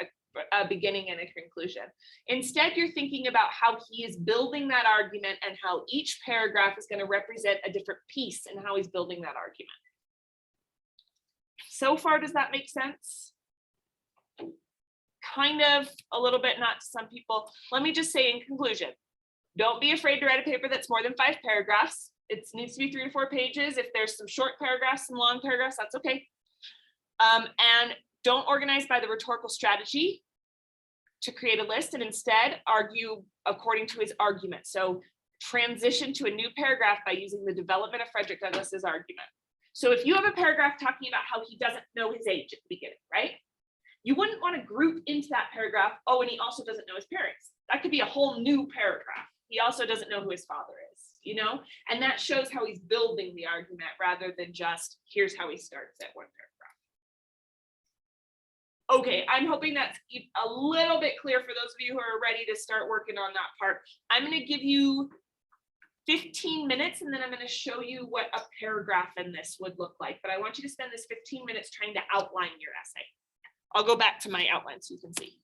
a beginning and a conclusion. Instead, you're thinking about how he is building that argument and how each paragraph is going to represent a different piece and how he's building that argument. So far, does that make sense? Kind of, a little bit, not to some people. Let me just say in conclusion, don't be afraid to write a paper that's more than 5 paragraphs. It needs to be 3 to 4 pages. If there's some short paragraphs, some long paragraphs, that's okay. And don't organize by the rhetorical strategy to create a list, and instead argue according to his argument. So transition to a new paragraph by using the development of Frederick Douglass's argument. So if you have a paragraph talking about how he doesn't know his age at the beginning, right? You wouldn't want to group into that paragraph, oh, and he also doesn't know his parents. That could be a whole new paragraph. He also doesn't know who his father is, and that shows how he's building the argument rather than just here's how he starts at 1 paragraph. Okay, I'm hoping that's a little bit clear for those of you who are ready to start working on that part. I'm going to give you 15 minutes and then I'm going to show you what a paragraph in this would look like. But I want you to spend this 15 minutes trying to outline your essay. I'll go back to my outline so you can see.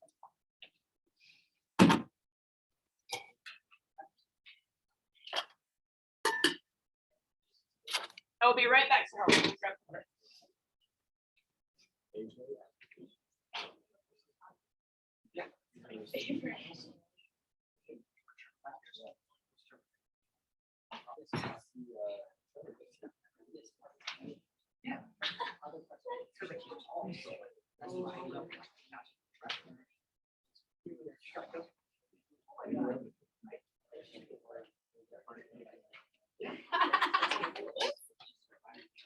I'll be right back.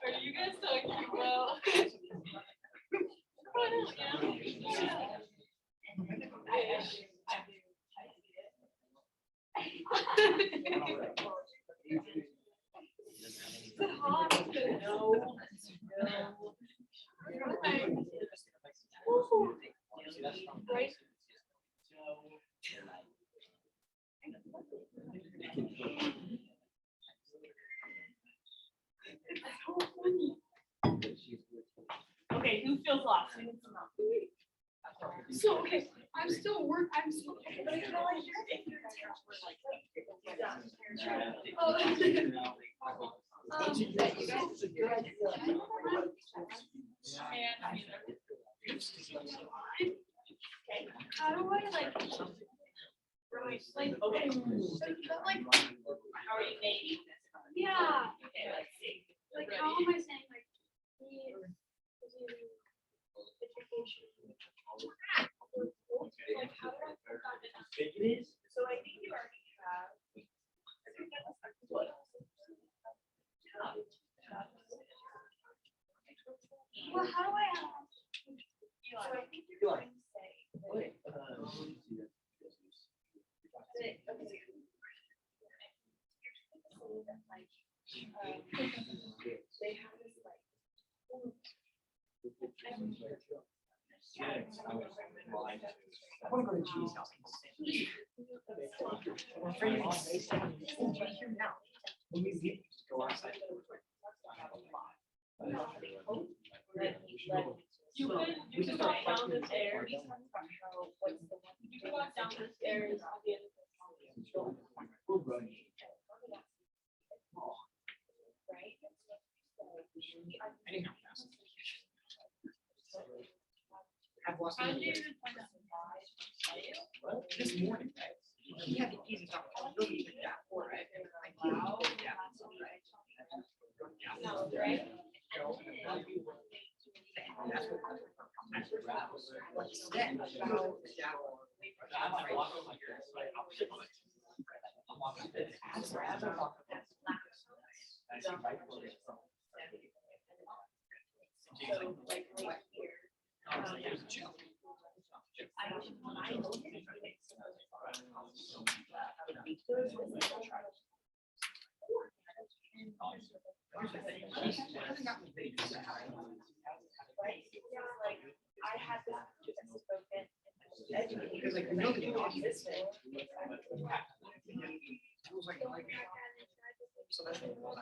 Are you guys talking about? Okay, who feels lost? So, okay, I'm still, but I can only hear it. How do I like, Okay. but like, How are you naming this? yeah, Okay, let's see. like, how am I saying like, like, how do I put that in? So I think you already have. Well, how do I, So I think you're going to say. They have this like. I want to go to Judy's house. I'm afraid to say something. Oh, but here now. When we leave, just go outside. You There's the end of the We're running. right? Anyhow. I've lost. How did you even find out? This morning, right? He had the easy stuff. Really picked that for it. And I couldn't take that. Right? That's what. Then, I'm like, walking like this, like, I'm sick of it. I'm walking this. I see right where it's from. Like right here. Like, I had this spoken. Because like, you know, the this thing. It was like, so that's what it was.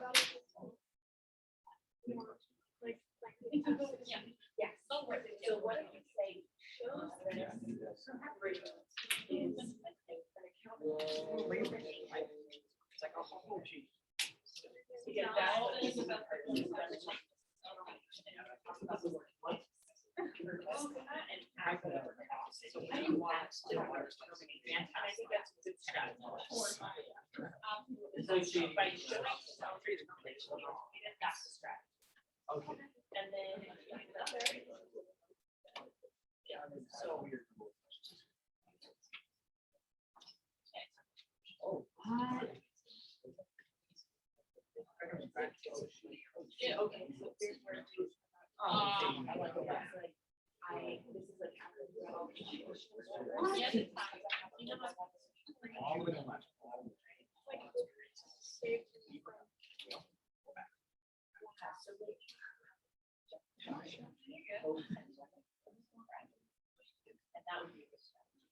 Yes. So what you say shows this is an account. It's like, oh, gee. Yeah, that is Okay. and then. So weird. Yeah, okay, so here's where. This is like. All the way left.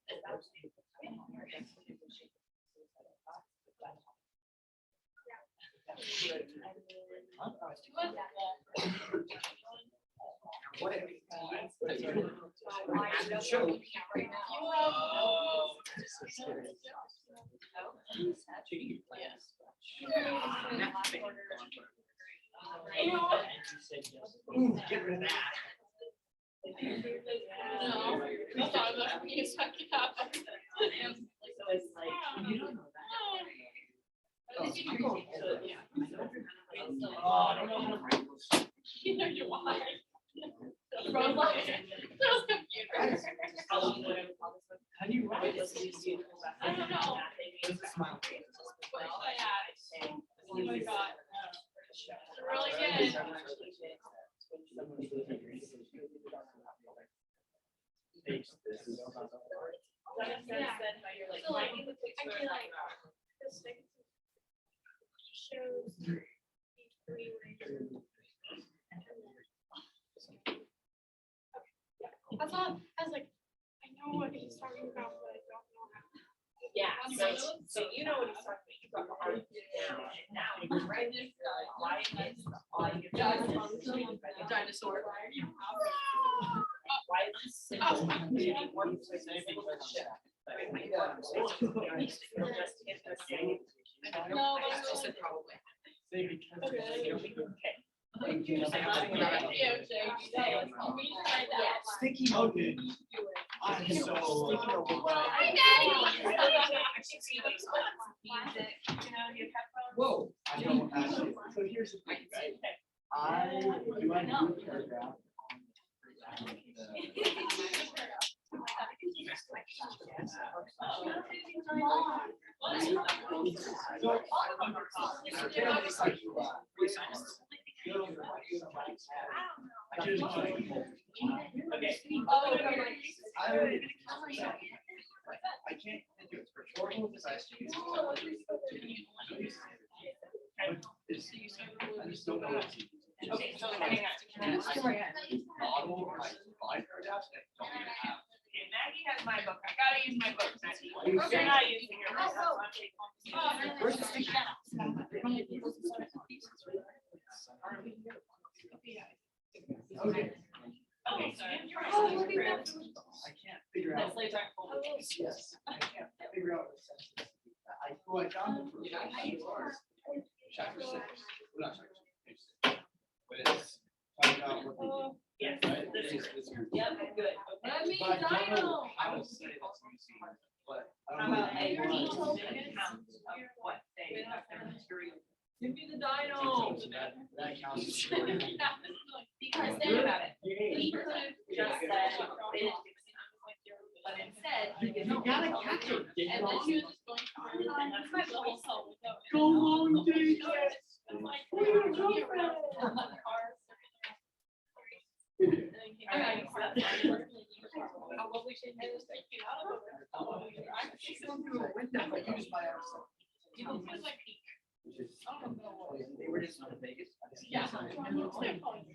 And that would be. What if? As it showed. Ooh, get rid of that. No, I thought about me sucking up. So it's like. You don't know that. Oh, I'm going. Oh, I don't know how to write this. you know you want. Bro, like, those computers. How do you write this? I don't know. It's a smile. Well, yeah. Oh my God. Really good. Yeah. So like, I feel like this thing shows these three ways. I thought, I was like, I know what he's talking about, but I don't know how. Yeah, so you know what he's talking about, you got the art now, and now he's right there, why is all you Dinosaur. Why is this simple? No, but She said probably. Sticky noted. I'm so. Whoa. I know, actually, so here's the thing, right? I do I do a paragraph I can't do it for rhetorical because I just don't know. Okay, so hang on. Model or like five paragraphs that don't even have. Okay, Maggie has my book. I gotta use my book, Maggie. You're not using your book. Where's the sticky? Okay. Oh, sorry. I can't figure out. That's later. Yes, I can't. figure out what it says. I found it for chapter 6. Well, not chapter 6, page 6. But it's talking about what they do. Yes. Right? This is- This is- Yep, good. Let me But I don't know dino. how to say that's using, but I How don't know. about a You're detailed detailed. account of what they have their material. Give me the dino. That counts as. Because think about it, he could have just said, they didn't fix it, but instead, he You gotta catch it. And then she was just going. And that's my goal. Go on, dude. Alright, so that's fine. They were just on Vegas. Yeah.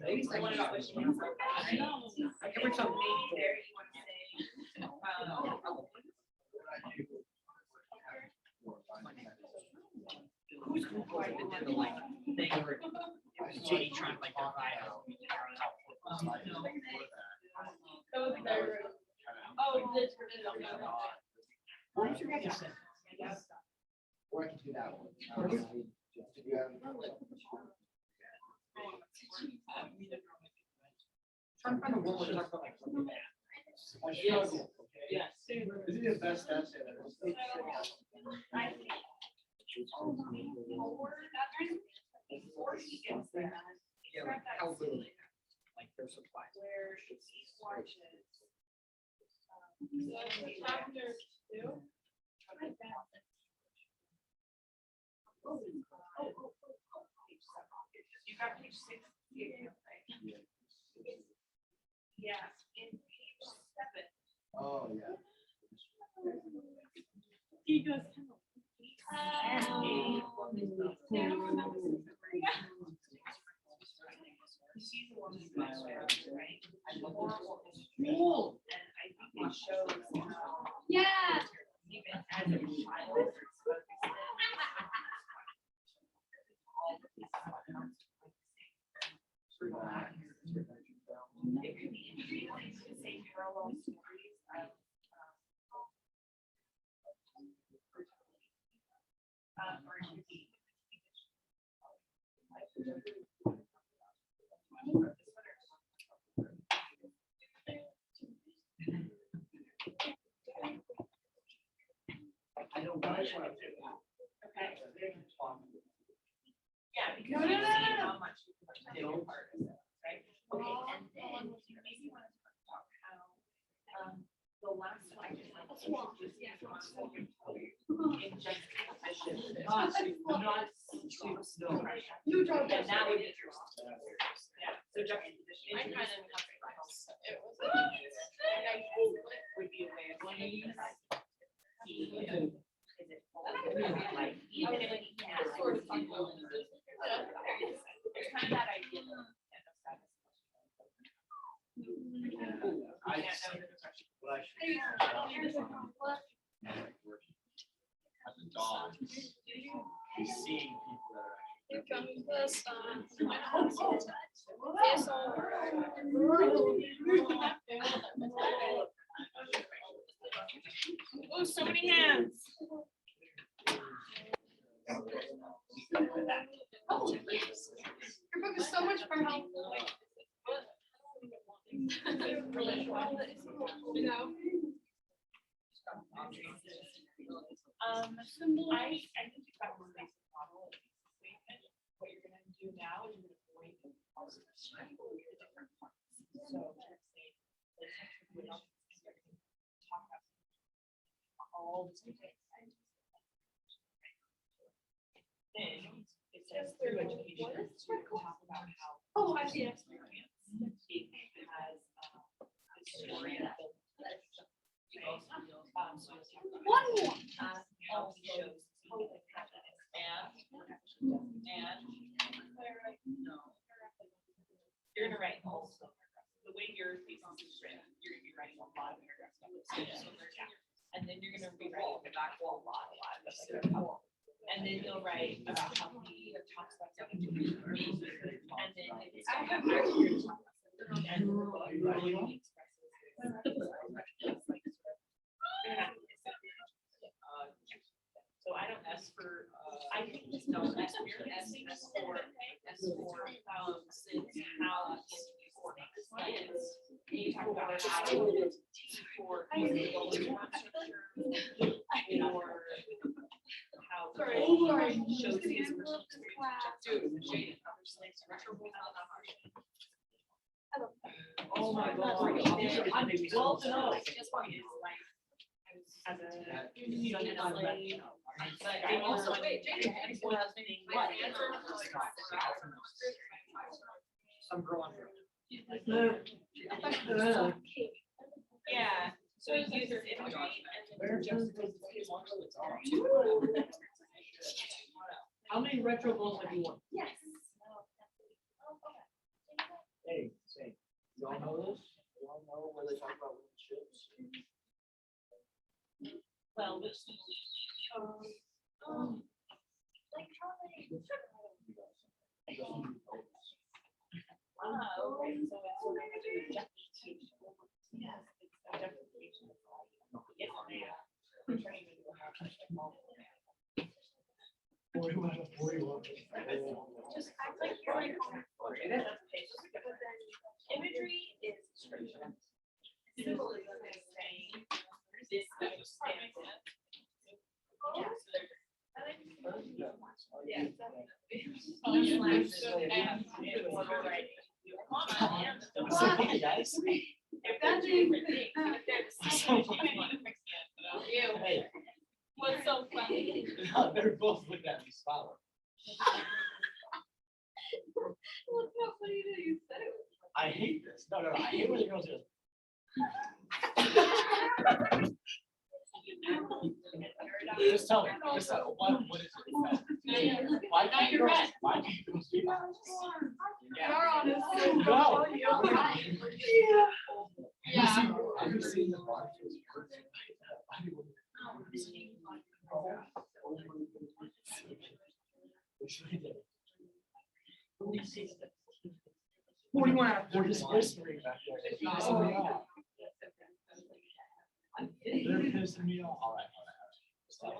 Vegas, like, What about which ones? I know. I can bring some. Maybe there you want to say, Who's required to do the like thing where it was Jenny trying to like provide how. Oh, this. What did you guys say? Or I can do that one. If you have- Trying to find a word where it talks about like something bad. I struggle. yes. This is the best essay that I've seen. I think. Before he gets there. Yeah, like how little they have, like their supplies. Where he watches. Chapter 2. You got page 6 here, right? Yeah, in page 7. Oh, yeah. He goes. She's the one who's right? Cool. And I think it shows how Yeah. even as a child. It could be intriguing to say parallel stories of or it could be. I don't know. Okay. Yeah, because No, no, you no, see no, no. how much you put in part of it, right? Okay, and then you maybe want to talk about how, the last one. In juxtaposition. You drove And that would be. Yeah, so juxtaposition. I kind of. It was. Would be a way of saying. Like, Even even if he can't. Sort of. There's kind of that idea. I Yeah, just- that was a question. what I should- As a dog, is seeing people that are actually. Here comes the sun. It's all Oh, so many hands. Your book is so much more helpful. You know? I think you've got one basic model. Statement. What you're gonna do now is you're gonna break the parts of the different parts. So let's say, talk about all the different things. Then it says through education, to talk about how. Oh, I see. Experience. It has, a story that. So it's talking about. One more. How he shows. And. You're gonna write also, the way your thesis is written, you're gonna be writing a lot of paragraphs. And then you're gonna be writing the back wall a lot. And then you'll write about how he talks about something. And then it's. I have actually talked about something. And he expresses. S for, I think this no, is S for, since how is, A for how, T for or how the goal shows the inspiration. Dude, Jade, oh my God. I'm well to know. Just one is like. As a. But they also, wait, Jade, anyone else thinking what? Some girl on here. Yeah, so it uses imagery and How many retro balls have you won? yes. Hey, say, you all know this? You all know where they talk about winning ships? Well, this is. Just act like you're like. Imagery is description. Symbolism is saying this is. Hey, guys. Hey, What's so funny? they're both looking at me smiling. What's so funny that you said it? I hate this. No, I hate when the girls do this. Just tell me, what is it? Why can't you girls, why can't you girls do that? You're honest. No. Yeah. Have you seen the bar? Which we did. 41 out of They're 40. just whispering back there. They're pissing me off. They're pissing me off. All right. Stop.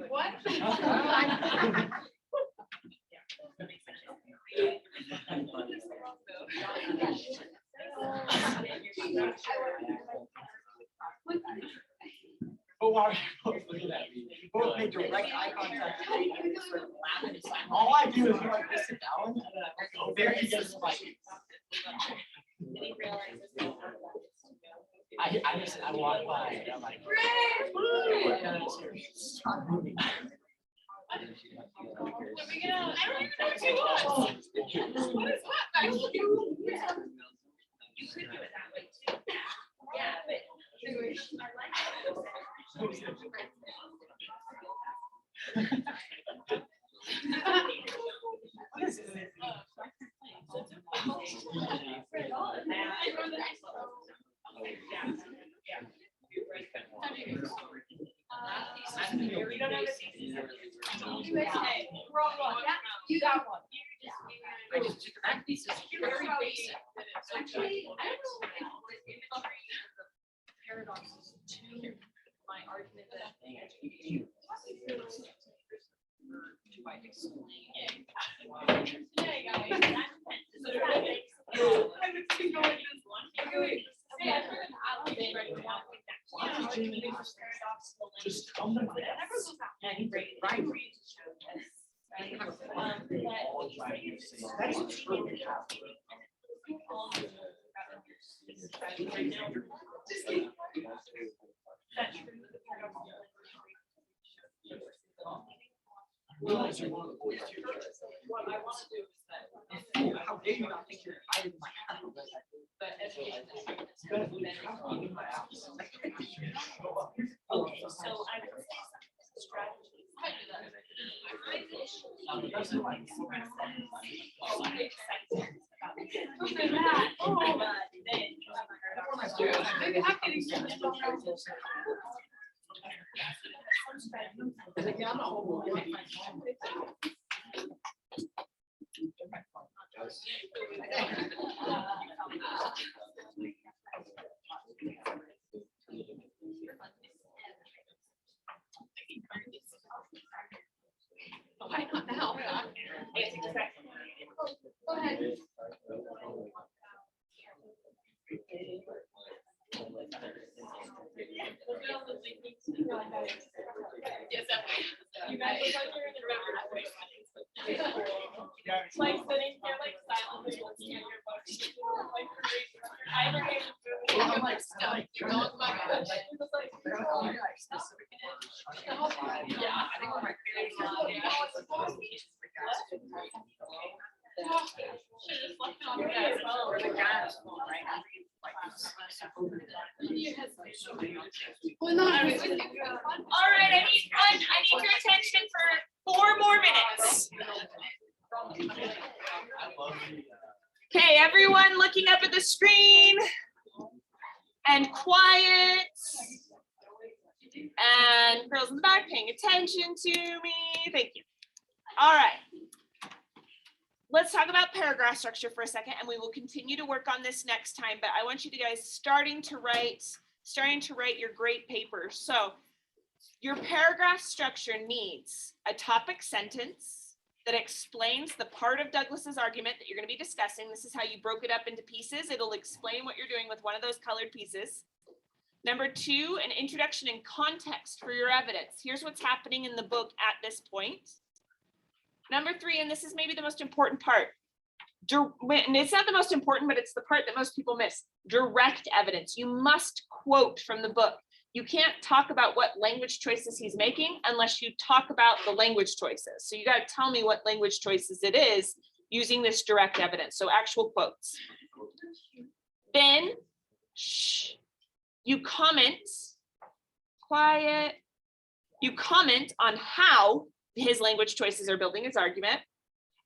What? But why are you both looking at me? You both made direct eye contact. And just sort of laughing. It's like, All I do is go like this, sit down, and then I go there, you guys like. I walk by and I'm like. Stop moving. I don't even know what you want. What is what? You could do it that way too. Yeah, but. What is it? We don't have a thesis. Wrong one. You got one. I just took that thesis, very basic. Actually, I don't know. Paradoxes to my argument that do I explain it? Hey guys, I would keep going this one. Just come to my That's true. Realize you're one of the boys too. What I want to do is that. How dare you not think you're invited to my house? But education is. Okay, so I would say some strategies. Yeah, I'm not home. Yes, definitely. You guys look like you're in the river. Like sitting here like silently looking at your book. Like either way. I'm like stuck. You're going, my gosh. Yeah, I think one of my favorite Should've just left it on the desk. or the gas phone, right? Well, no, I was with you. All right, I need your attention for 4 more minutes. Okay, everyone looking up at the screen and quiet. And girls in the back paying attention to me. Thank you. All right. Let's talk about paragraph structure for a second, and we will continue to work on this next time, but I want you to guys starting to write your great papers. So your paragraph structure needs a topic sentence that explains the part of Douglas's argument that you're going to be discussing. This is how you broke it up into pieces. It'll explain what you're doing with one of those colored pieces. Number 2, an introduction and context for your evidence. Here's what's happening in the book at this point. Number 3, and this is maybe the most important part. And it's not the most important, but it's the part that most people miss. Direct evidence. You must quote from the book. You can't talk about what language choices he's making unless you talk about the language choices. So you got to tell me what language choices it is using this direct evidence. So actual quotes. Then, you comment, quiet. You comment on how his language choices are building his argument,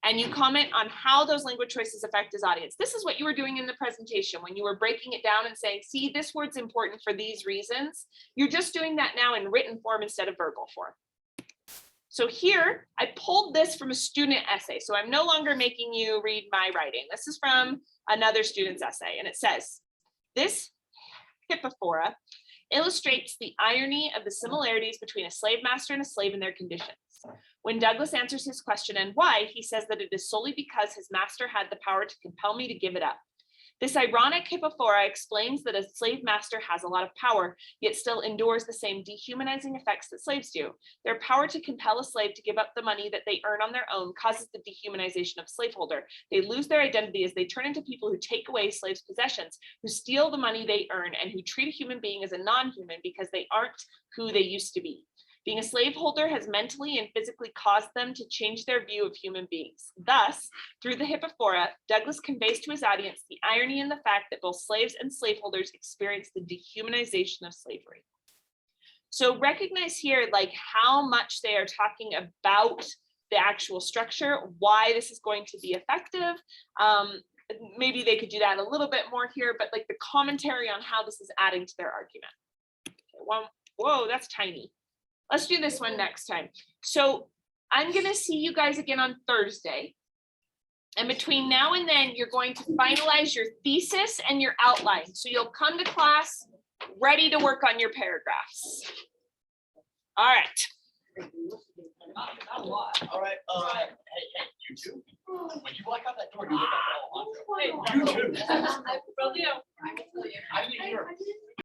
and you comment on how those language choices affect his audience. This is what you were doing in the presentation when you were breaking it down and saying, see, this word's important for these reasons. You're just doing that now in written form instead of verbal form. So here, I pulled this from a student essay. So I'm no longer making you read my writing. This is from another student's essay, and it says, this hippophora illustrates the irony of the similarities between a slave master and a slave and their conditions. When Douglas answers his question and why, he says that it is solely because his master had the power to compel me to give it up. This ironic hippophora explains that a slave master has a lot of power, yet still endures the same dehumanizing effects that slaves do. Their power to compel a slave to give up the money that they earn on their own causes the dehumanization of slaveholder. They lose their identity as they turn into people who take away slaves' possessions, who steal the money they earn, and who treat a human being as a non-human because they aren't who they used to be. Being a slaveholder has mentally and physically caused them to change their view of human beings. Thus, through the hippophora, Douglas conveys to his audience the irony in the fact that both slaves and slaveholders experience the dehumanization of slavery. So recognize here like how much they are talking about the actual structure, why this is going to be effective. Maybe they could do that a little bit more here, but like the commentary on how this is adding to their argument. Okay, whoa, that's tiny. Let's do this one next time. So I'm going to see you guys again on Thursday. And between now and then, you're going to finalize your thesis and your outline. So you'll come to class ready to work on your paragraphs. All right. All right, hey, you too. When you walk out that door, you look at Alejandro. You too. I will do. I didn't hear.